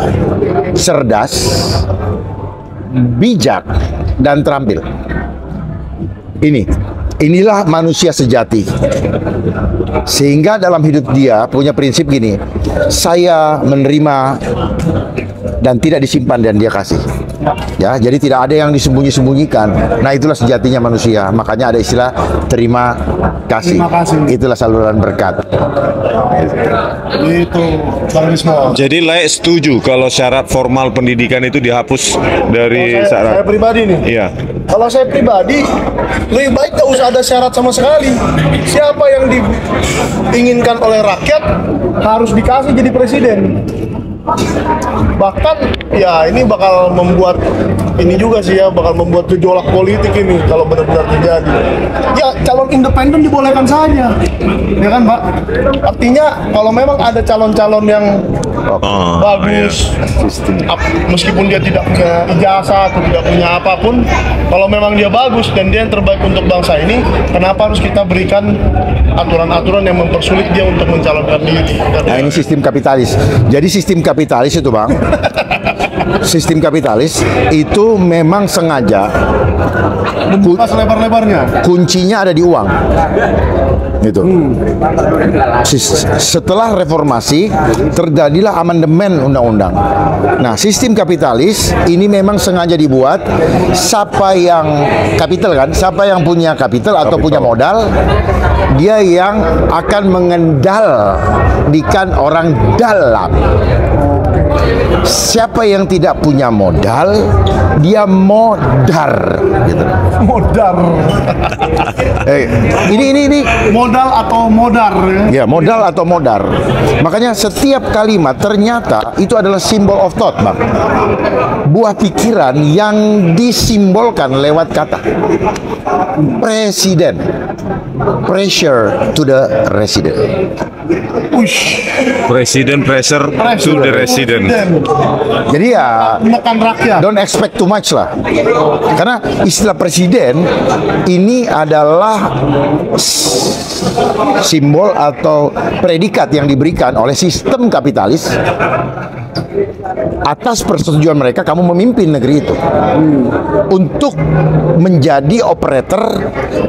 cerdas, bijak, dan terampil. Inilah manusia sejati. Sehingga dalam hidup dia punya prinsip gini, saya menerima dan tidak disimpan dan dia kasih. Ya, jadi tidak ada yang disembunyi-sembunyikan. Nah, itulah sejatinya manusia. Makanya ada istilah terima kasih. Terima kasih. Itulah saluran berkat. Itu Bang Rismon. Jadi Laik setuju kalau syarat formal pendidikan itu dihapus dari Saya syarat. pribadi nih. Iya. Kalau saya pribadi, lebih baik gak usah ada syarat sama sekali. Siapa yang diinginkan oleh rakyat harus dikasih jadi presiden. Bahkan ya ini bakal membuat ini juga sih ya, bakal membuat gejolak politik ini kalau benar-benar terjadi. Ya calon independen dibolehkan saja, ya kan Pak? Artinya kalau memang ada calon-calon yang bagus, meskipun dia tidak punya ijazah atau tidak punya apapun, kalau memang dia bagus dan dia yang terbaik untuk bangsa ini, kenapa harus kita berikan aturan-aturan yang mempersulit dia untuk mencalonkan diri? Nah, ini sistem kapitalis. Jadi sistem kapitalis itu, Bang, sistem kapitalis itu memang sengaja Membuka selebar-lebarnya. kuncinya ada di uang. Gitu. Setelah reformasi terjadilah amandemen undang-undang. Nah, sistem kapitalis ini memang sengaja dibuat, siapa yang kapital kan, siapa yang punya kapital atau punya modal, dia yang akan mengendalikan orang dalam. Siapa yang tidak punya modal, dia modar, gitu. Modar. Ini Modal atau modar ya? ya, modal atau modar. Makanya setiap kalimat ternyata itu adalah symbol of thought, Bang. Buah pikiran yang disimbolkan lewat kata. Presiden, pressure to the resident. Presiden pressure to the resident. Jadi ya Menekan rakyat. don't expect too much lah. Karena istilah presiden ini adalah simbol atau predikat yang diberikan oleh sistem kapitalis atas persetujuan mereka kamu memimpin negeri itu untuk menjadi operator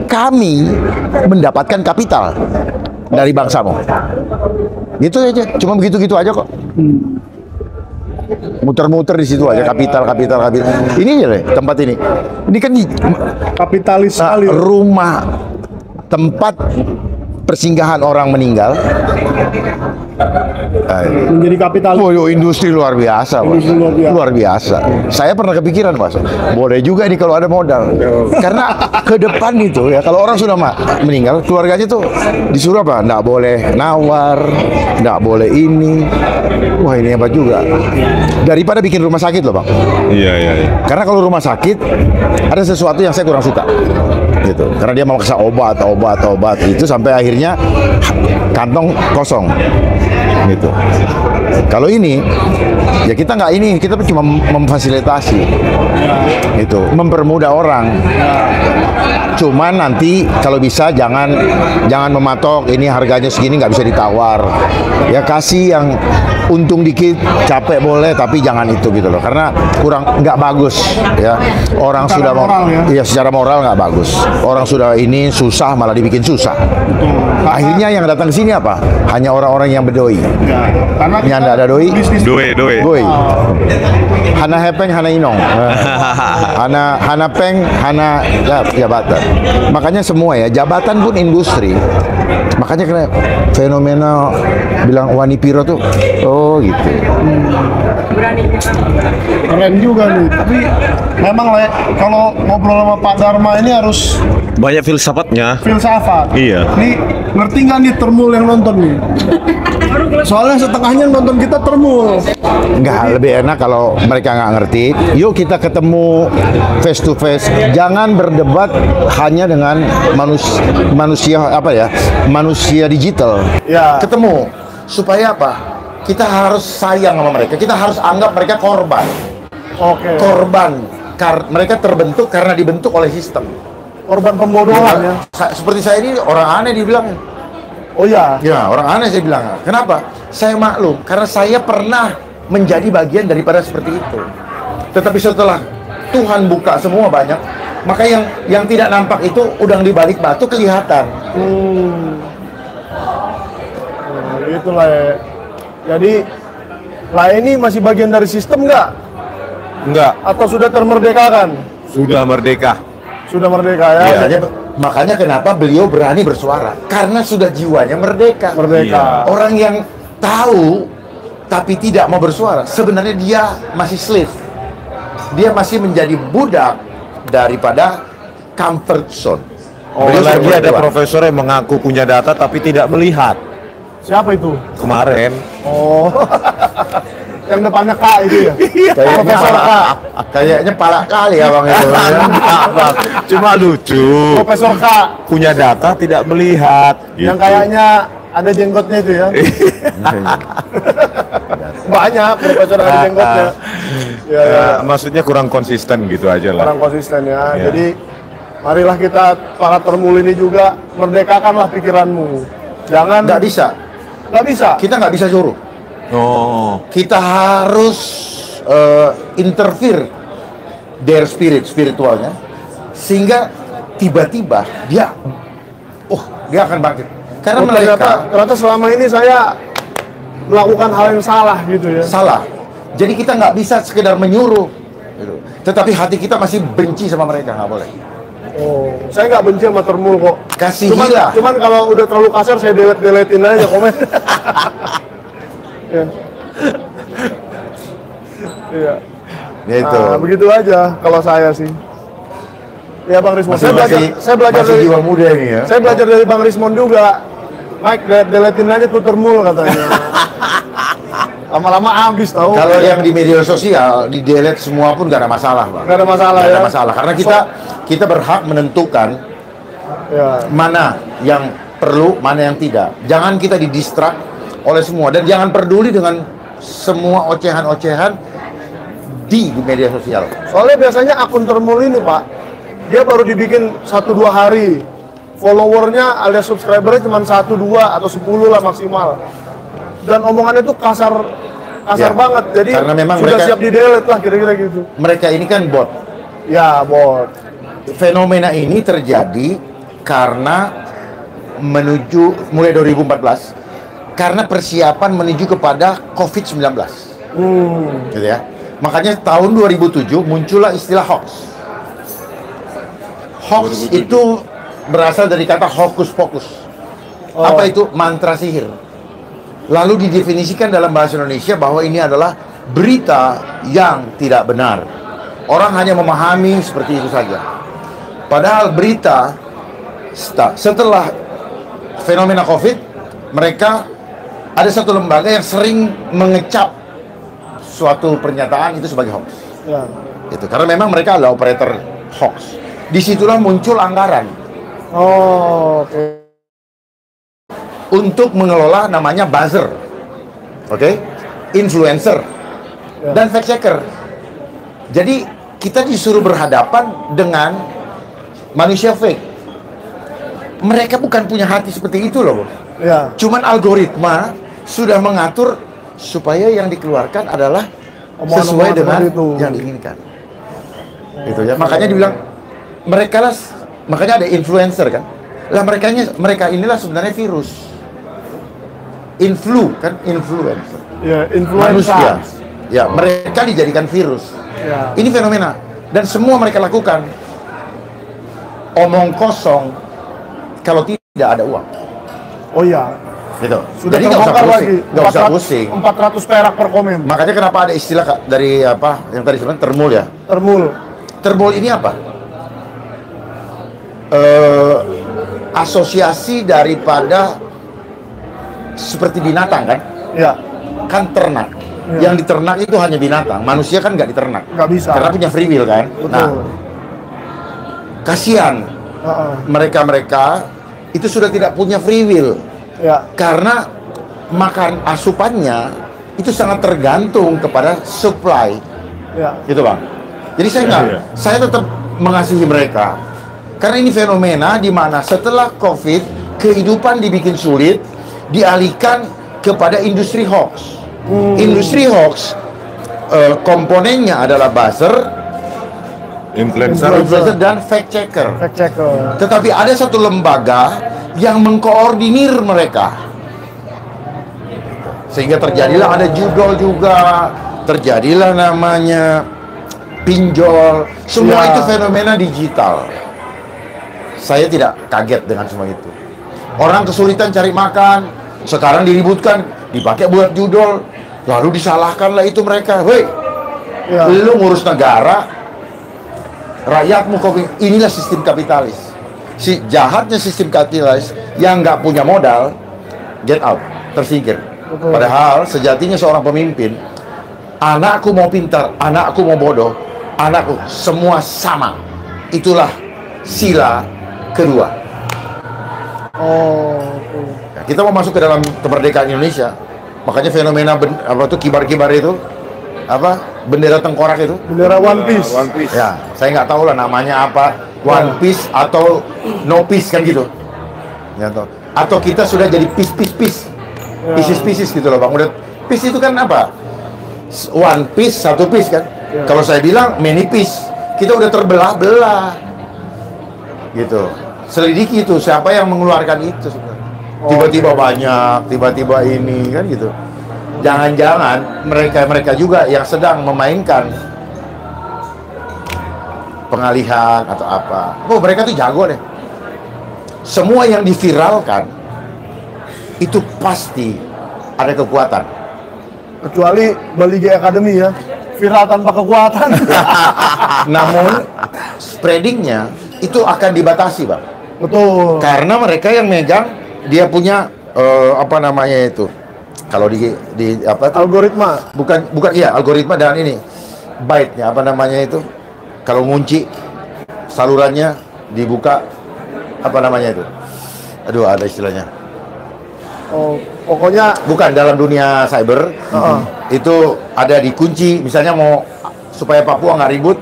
kami mendapatkan kapital dari bangsamu. Gitu aja, cuma begitu-gitu aja kok. Muter-muter di situ aja, kapital. Ini aja deh tempat ini. Ini kan Kapitalis sekali. rumah tempat persinggahan orang meninggal. Menjadi kapitalis. Oh, industri luar biasa, Mas. Industri luar biasa. Luar biasa. Saya pernah kepikiran, Mas. Boleh juga nih kalau ada modal. Karena ke depan itu ya, kalau orang sudah meninggal, keluarganya tuh disuruh apa? Nggak boleh nawar, nggak boleh ini. Wah, ini hebat juga. Daripada bikin rumah sakit loh, Bang. Iya. Karena kalau rumah sakit ada sesuatu yang saya kurang suka, gitu. Karena dia memaksa obat itu sampai akhirnya kantong kosong, gitu. Kalau ini ya kita nggak ini, kita cuma memfasilitasi, itu mempermudah orang. Cuman nanti kalau bisa jangan mematok ini harganya segini nggak bisa ditawar. Ya kasih yang untung dikit, capek boleh, tapi jangan itu gitu loh. Karena kurang nggak bagus ya. Orang Secara sudah moral, ya? Iya, secara moral nggak bagus. Orang sudah ini susah malah dibikin susah. Akhirnya yang datang ke sini apa? Hanya orang-orang yang bedoi. Ya, karena Yang nggak ada doi, Doe. Doi. Hana hepeng, hana inong. Hana peng, hana ya, jabatan. Makanya semua ya, jabatan pun industri. Makanya kena fenomena bilang Wani Piro tuh, oh gitu. keren juga nih. Tapi memang lah ya, kalau ngobrol sama Pak Dharma ini harus Banyak filsafatnya. filsafat. Iya. Nih, ngerti nggak nih Termul yang nonton nih? Soalnya setengahnya nonton kita Termul. Nggak, lebih enak kalau mereka nggak ngerti. Yuk kita ketemu face to face. Jangan berdebat hanya dengan manusia apa ya, manusia digital. Ya. Ketemu supaya apa? Kita harus sayang sama mereka. Kita harus anggap mereka korban. Oke. Korban. Mereka terbentuk karena dibentuk oleh sistem. Korban pembodohan ya. Seperti saya ini orang aneh dibilang. Oh ya. Ya, orang aneh saya bilang. Kenapa? Saya maklum karena saya pernah menjadi bagian daripada seperti itu. Tetapi setelah Tuhan buka semua banyak, maka yang tidak nampak itu udang di balik batu kelihatan. Nah, itulah ya. Jadi lah ini masih bagian dari sistem nggak? Enggak, Atau sudah termerdekakan? sudah merdeka. Sudah merdeka ya. Ya, makanya kenapa beliau berani bersuara? Karena sudah jiwanya merdeka. Merdeka. Orang yang tahu tapi tidak mau bersuara, sebenarnya dia masih slave. Dia masih menjadi budak daripada comfort zone. Beliau sudah lagi ada berdua. profesor yang mengaku punya data tapi tidak melihat. Siapa itu? Kemarin. Oh. Yang depannya K itu ya. Kayaknya Profesor K. Kayaknya palak kali abang itu. Cuma lucu. Profesor K. Punya data tidak melihat. Yang Gitu. kayaknya ada jenggotnya itu ya. Banyak profesor ada jenggotnya. Ya, ya. Maksudnya kurang konsisten gitu aja lah. Orang konsisten ya. Ya. Jadi marilah kita para Termul ini juga merdekakanlah pikiranmu. Jangan Nggak bisa. Nggak bisa. Kita nggak bisa suruh. Oh, Kita harus interfere their spiritualnya, sehingga tiba-tiba dia akan bangkit. Karena Oh, mereka ternyata selama ini saya melakukan hal yang salah gitu ya. salah. Jadi kita nggak bisa sekedar menyuruh, gitu. Tetapi hati kita masih benci sama mereka, nggak boleh. Oh, saya nggak benci sama Termul kok. Kasihilah. Cuman kalau udah terlalu kasar saya deletin aja komen. Ya. Iya. Gitu. Nah, begitu aja kalau saya sih. Ya Bang Rismon, Masih saya belajar masih dari jiwa muda ini ya. saya belajar dari Bang Rismon juga. Mike, deletin aja tuh Termul katanya. Lama-lama habis tahu. Kalau yang di media sosial di delete semua pun gak ada masalah, Bang. Nggak ada masalah Nggak ya. ada masalah karena kita berhak menentukan Ya. mana yang perlu, mana yang tidak. Jangan kita didistrak oleh semua, dan jangan peduli dengan semua ocehan-ocehan di media sosial. Soalnya biasanya akun Termul ini Pak, dia baru dibikin 1-2 hari, followernya alias subscribernya cuma 1-2 atau 10 lah maksimal, dan omongannya tuh kasar Ya, banget, jadi karena memang sudah mereka- siap di delete lah kira-kira gitu. Mereka ini kan bot. Ya bot. Fenomena ini terjadi karena menuju mulai 2014, karena persiapan menuju kepada COVID-19. Gitu ya. Makanya tahun 2007 muncullah istilah hoax. Hoax itu berasal dari kata hokus pokus. Apa itu? Mantra sihir. Lalu didefinisikan dalam bahasa Indonesia bahwa ini adalah berita yang tidak benar. Orang hanya memahami seperti itu saja. Padahal berita setelah fenomena COVID, mereka ada satu lembaga yang sering mengecap suatu pernyataan itu sebagai hoax. Ya. Itu karena memang mereka adalah operator hoax. Disitulah muncul anggaran Oh, oke. untuk mengelola namanya buzzer, oke, influencer, dan fact checker. Jadi kita disuruh berhadapan dengan manusia fake. Mereka bukan punya hati seperti itu loh, Bos. Ya. Cuman algoritma sudah mengatur supaya yang dikeluarkan adalah Omongan-omongan sesuai dengan seperti itu. yang diinginkan. Gitu ya. Makanya dibilang mereka lah, makanya ada influencer kan. Lah mereka inilah sebenarnya virus. Kan influencer. Ya, influencer. Manusia. Ya, mereka dijadikan virus. Ya. Ini fenomena, dan semua mereka lakukan omong kosong kalau tidak ada uang. Oh iya. Gitu. Sudah Jadi nggak usah terbongkar pusing, lagi. nggak usah pusing. 400 perak per komen. Makanya kenapa ada istilah dari apa yang tadi sebenarnya termul ya? Termul. Termul ini apa? Asosiasi daripada seperti binatang kan? Ya. Kan ternak. Ya. Yang diternak itu hanya binatang. Manusia kan nggak diternak. Nggak bisa. Karena punya free will kan? Betul. Nah, kasihan Heeh. mereka itu sudah tidak punya free will. Ya. Karena makan asupannya itu sangat tergantung kepada supply, Ya. gitu Bang. Jadi saya tetap mengasihi mereka. Karena ini fenomena di mana setelah COVID, kehidupan dibikin sulit, dialihkan kepada industri hoax. Industri hoax, komponennya adalah buzzer, influencer, dan fact checker. Fact checker. Tetapi ada satu lembaga yang mengkoordinir mereka, sehingga terjadilah ada judol juga, terjadilah namanya pinjol, semua Ya. itu fenomena digital. Saya tidak kaget dengan semua itu. Orang kesulitan cari makan, sekarang diributkan, dipakai buat judol, lalu disalahkanlah itu mereka. Woi, Ya. lu ngurus negara, rakyatmu inilah sistem kapitalis. Si jahatnya sistem kapitalis yang nggak punya modal, get out, tersingkir. Betul. Padahal sejatinya seorang pemimpin, anakku mau pintar, anakku mau bodoh, anakku semua sama. Itulah sila kedua. Oh, oke. Nah, kita mau masuk ke dalam kemerdekaan Indonesia, makanya fenomena apa tuh kibar-kibar itu, apa bendera tengkorak itu. Bendera One Piece. Ya, saya nggak tahu lah namanya apa, One Piece atau No Piece kan gitu. Ya, atau kita sudah jadi piece, pieces gitu loh Bang. Udah piece itu kan apa? One piece, satu piece kan. Kalau saya bilang many piece, kita udah terbelah-belah. Gitu. Selidiki itu siapa yang mengeluarkan itu sebenarnya. Tiba-tiba banyak, tiba-tiba ini kan gitu. Jangan-jangan mereka juga yang sedang memainkan pengalihan atau apa. Oh, mereka tuh jago deh. Semua yang diviralkan itu pasti ada kekuatan. Kecuali Bali G Academy ya. Viral tanpa kekuatan. Namun spreadingnya itu akan dibatasi, Bang. Betul. Karena mereka yang megang, dia punya apa namanya itu? Kalau di apa tuh? Algoritma. Bukan iya, algoritma dan ini byte-nya apa namanya itu? Kalau ngunci salurannya dibuka apa namanya itu? Aduh, ada istilahnya. Oh, pokoknya Bukan dalam dunia cyber, itu ada dikunci. Misalnya mau supaya Papua nggak ribut,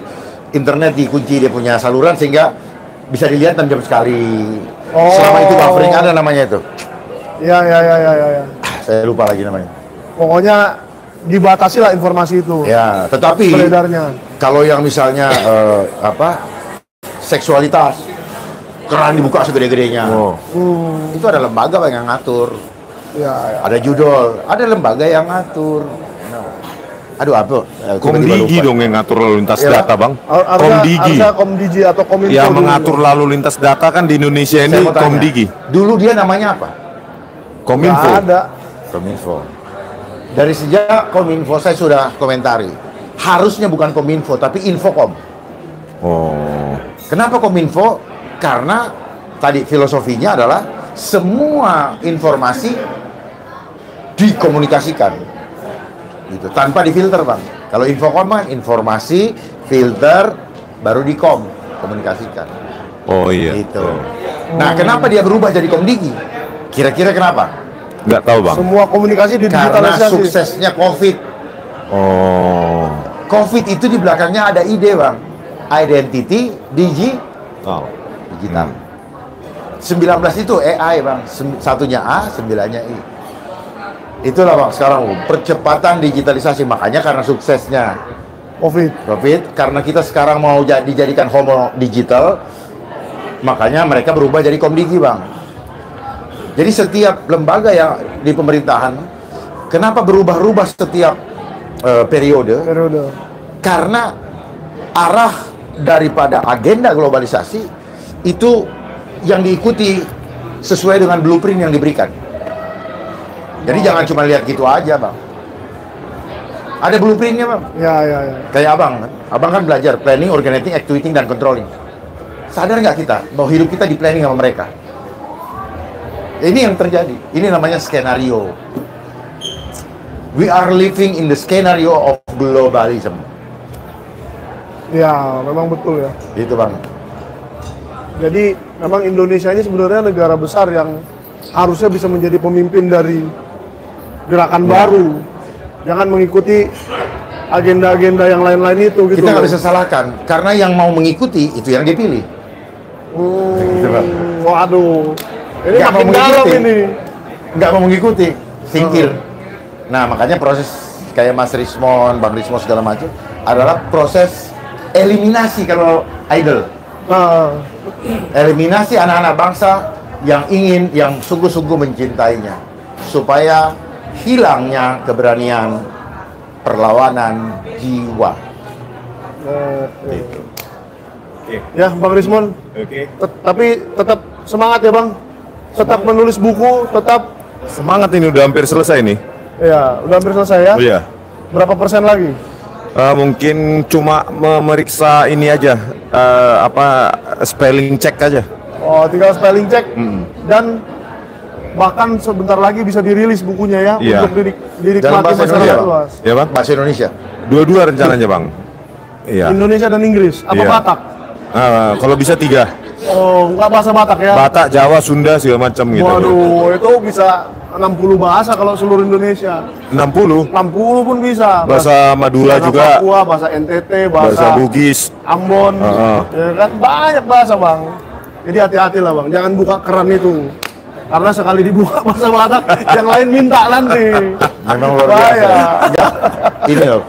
internet dikunci dia punya saluran sehingga bisa dilihat 6 jam sekali. Selama itu buffering ada namanya itu. ya. Saya lupa lagi namanya. Pokoknya dibatasi lah informasi itu. Ya, tetapi Beredarnya. kalau yang misalnya seksualitas, keran dibuka segede-gedenya, itu ada lembaga Bang, yang ngatur. Ya. Ada judul, ada lembaga yang ngatur. Aduh, apa? Komdigi dong yang ngatur lalu lintas Iya, data, Bang. Komdigi. Harusnya Komdigi atau Kominfo Yang dulu. mengatur lalu lintas data kan di Indonesia ini Saya mau tanya, Komdigi. dulu dia namanya apa? Kominfo. Nggak ada. Kominfo. Dari sejak Kominfo saya sudah komentari. Harusnya bukan Kominfo tapi Infocom. Oh. Kenapa Kominfo? Karena tadi filosofinya adalah semua informasi dikomunikasikan. Gitu, tanpa difilter, Bang. Kalau Infocom kan informasi, filter, baru komunikasikan. Oh iya. Gitu. Nah, kenapa dia berubah jadi Komdigi? Kira-kira kenapa? Nggak tahu, Bang. Semua komunikasi Karena digitalisasi. suksesnya COVID. Oh. COVID itu di belakangnya ada ide, Bang. Identity, Oh. digital. 19 itu AI, Bang. Satunya A, 9-nya I. Itulah, Bang, sekarang percepatan digitalisasi. Makanya karena suksesnya COVID, karena kita sekarang mau dijadikan homo digital, makanya mereka berubah jadi Komdigi, Bang. Jadi setiap lembaga yang di pemerintahan, kenapa berubah-ubah setiap periode? Karena arah daripada agenda globalisasi itu yang diikuti sesuai dengan blueprint yang diberikan. Jadi jangan cuma lihat gitu aja, Bang. Ada blueprintnya, Bang. Ya. Kayak Abang kan? Abang kan belajar planning, organizing, actuating, dan controlling. Sadar nggak kita bahwa hidup kita di planning sama mereka? Ini yang terjadi. Ini namanya skenario. We are living in the scenario of globalism. Ya, memang betul ya. Gitu, Bang. Jadi memang Indonesia ini sebenarnya negara besar yang harusnya bisa menjadi pemimpin dari gerakan baru. Jangan mengikuti agenda-agenda yang lain-lain itu gitu. Kita nggak bisa salahkan karena yang mau mengikuti itu yang dipilih. Gitu, Bang. Waduh. Ini Nggak makin mau dalam mengikuti. ini. Nggak mau mengikuti, singkir. Nah, makanya proses kayak Mas Rismon, Bang Rismon segala macam adalah proses eliminasi kalau idol. Eliminasi anak-anak bangsa yang ingin, yang sungguh-sungguh mencintainya, supaya hilangnya keberanian, perlawanan jiwa. Ya, Bang Rismon. Tapi tetap semangat ya, Bang. Tetap menulis buku, tetap. Semangat ini udah hampir selesai nih. Ya, udah hampir selesai ya. Oh iya. Berapa persen lagi? Mungkin cuma memeriksa ini aja, spelling check aja. Oh, tinggal spelling check. Dan bahkan sebentar lagi bisa dirilis bukunya ya, Iya. untuk dinikmati Dalam bahasa Indonesia, masyarakat Bang? luas. Ya, Bang? Bahasa Indonesia. Dua-dua rencananya, Bang. Iya. Indonesia dan Inggris. Apa Iya. Batak? Kalau bisa 3. Oh, nggak bahasa Batak ya? Batak, Jawa, Sunda segala macam gitu. Waduh, itu bisa 60 bahasa kalau seluruh Indonesia. 60. 60 pun bisa. Bahasa Madura bahasa juga. Papua, bahasa NTT, Bahasa Bugis. Ambon. Ya kan banyak bahasa, Bang. Jadi hati-hati lah, Bang. Jangan buka keran itu. Karena sekali dibuka bahasa Batak, yang lain minta nanti. Memang luar biasa. Enggak, ini loh,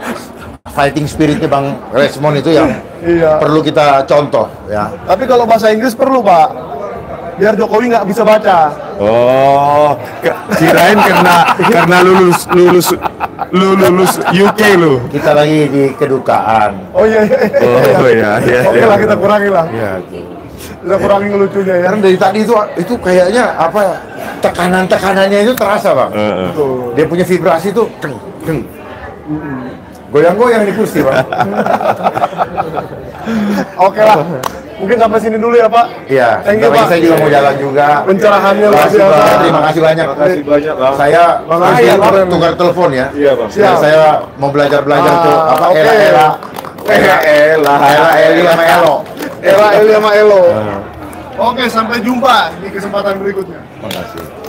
fighting spiritnya Bang Rismon itu yang Iya. perlu kita contoh ya. Tapi kalau bahasa Inggris perlu, Pak. Biar Jokowi nggak bisa baca. Oh, kirain karena lulus UK lu. Kita lagi di kedukaan. Oh iya. Oh iya. Oke lah, kita kurangi lah. Ya, Kita kurangi lucunya ya. karena dari tadi itu kayaknya apa tekanan-tekanannya itu terasa, Bang. Dia punya vibrasi itu deng. Goyang-goyang di kursi, Bang. Oke lah. Mungkin sampai sini dulu ya, Pak. Iya, Thank you, bentar lagi Pak. saya juga mau jalan juga. Pencerahannya luar Makasih, biasa. Bang. Terima kasih banyak. Saya tukar telepon ya. Iya, Bang. Siap. Saya mau belajar-belajar tuh apa oke. era Eli sama Elo. Era Eli sama Elo. Oke, sampai jumpa di kesempatan berikutnya. Terima kasih.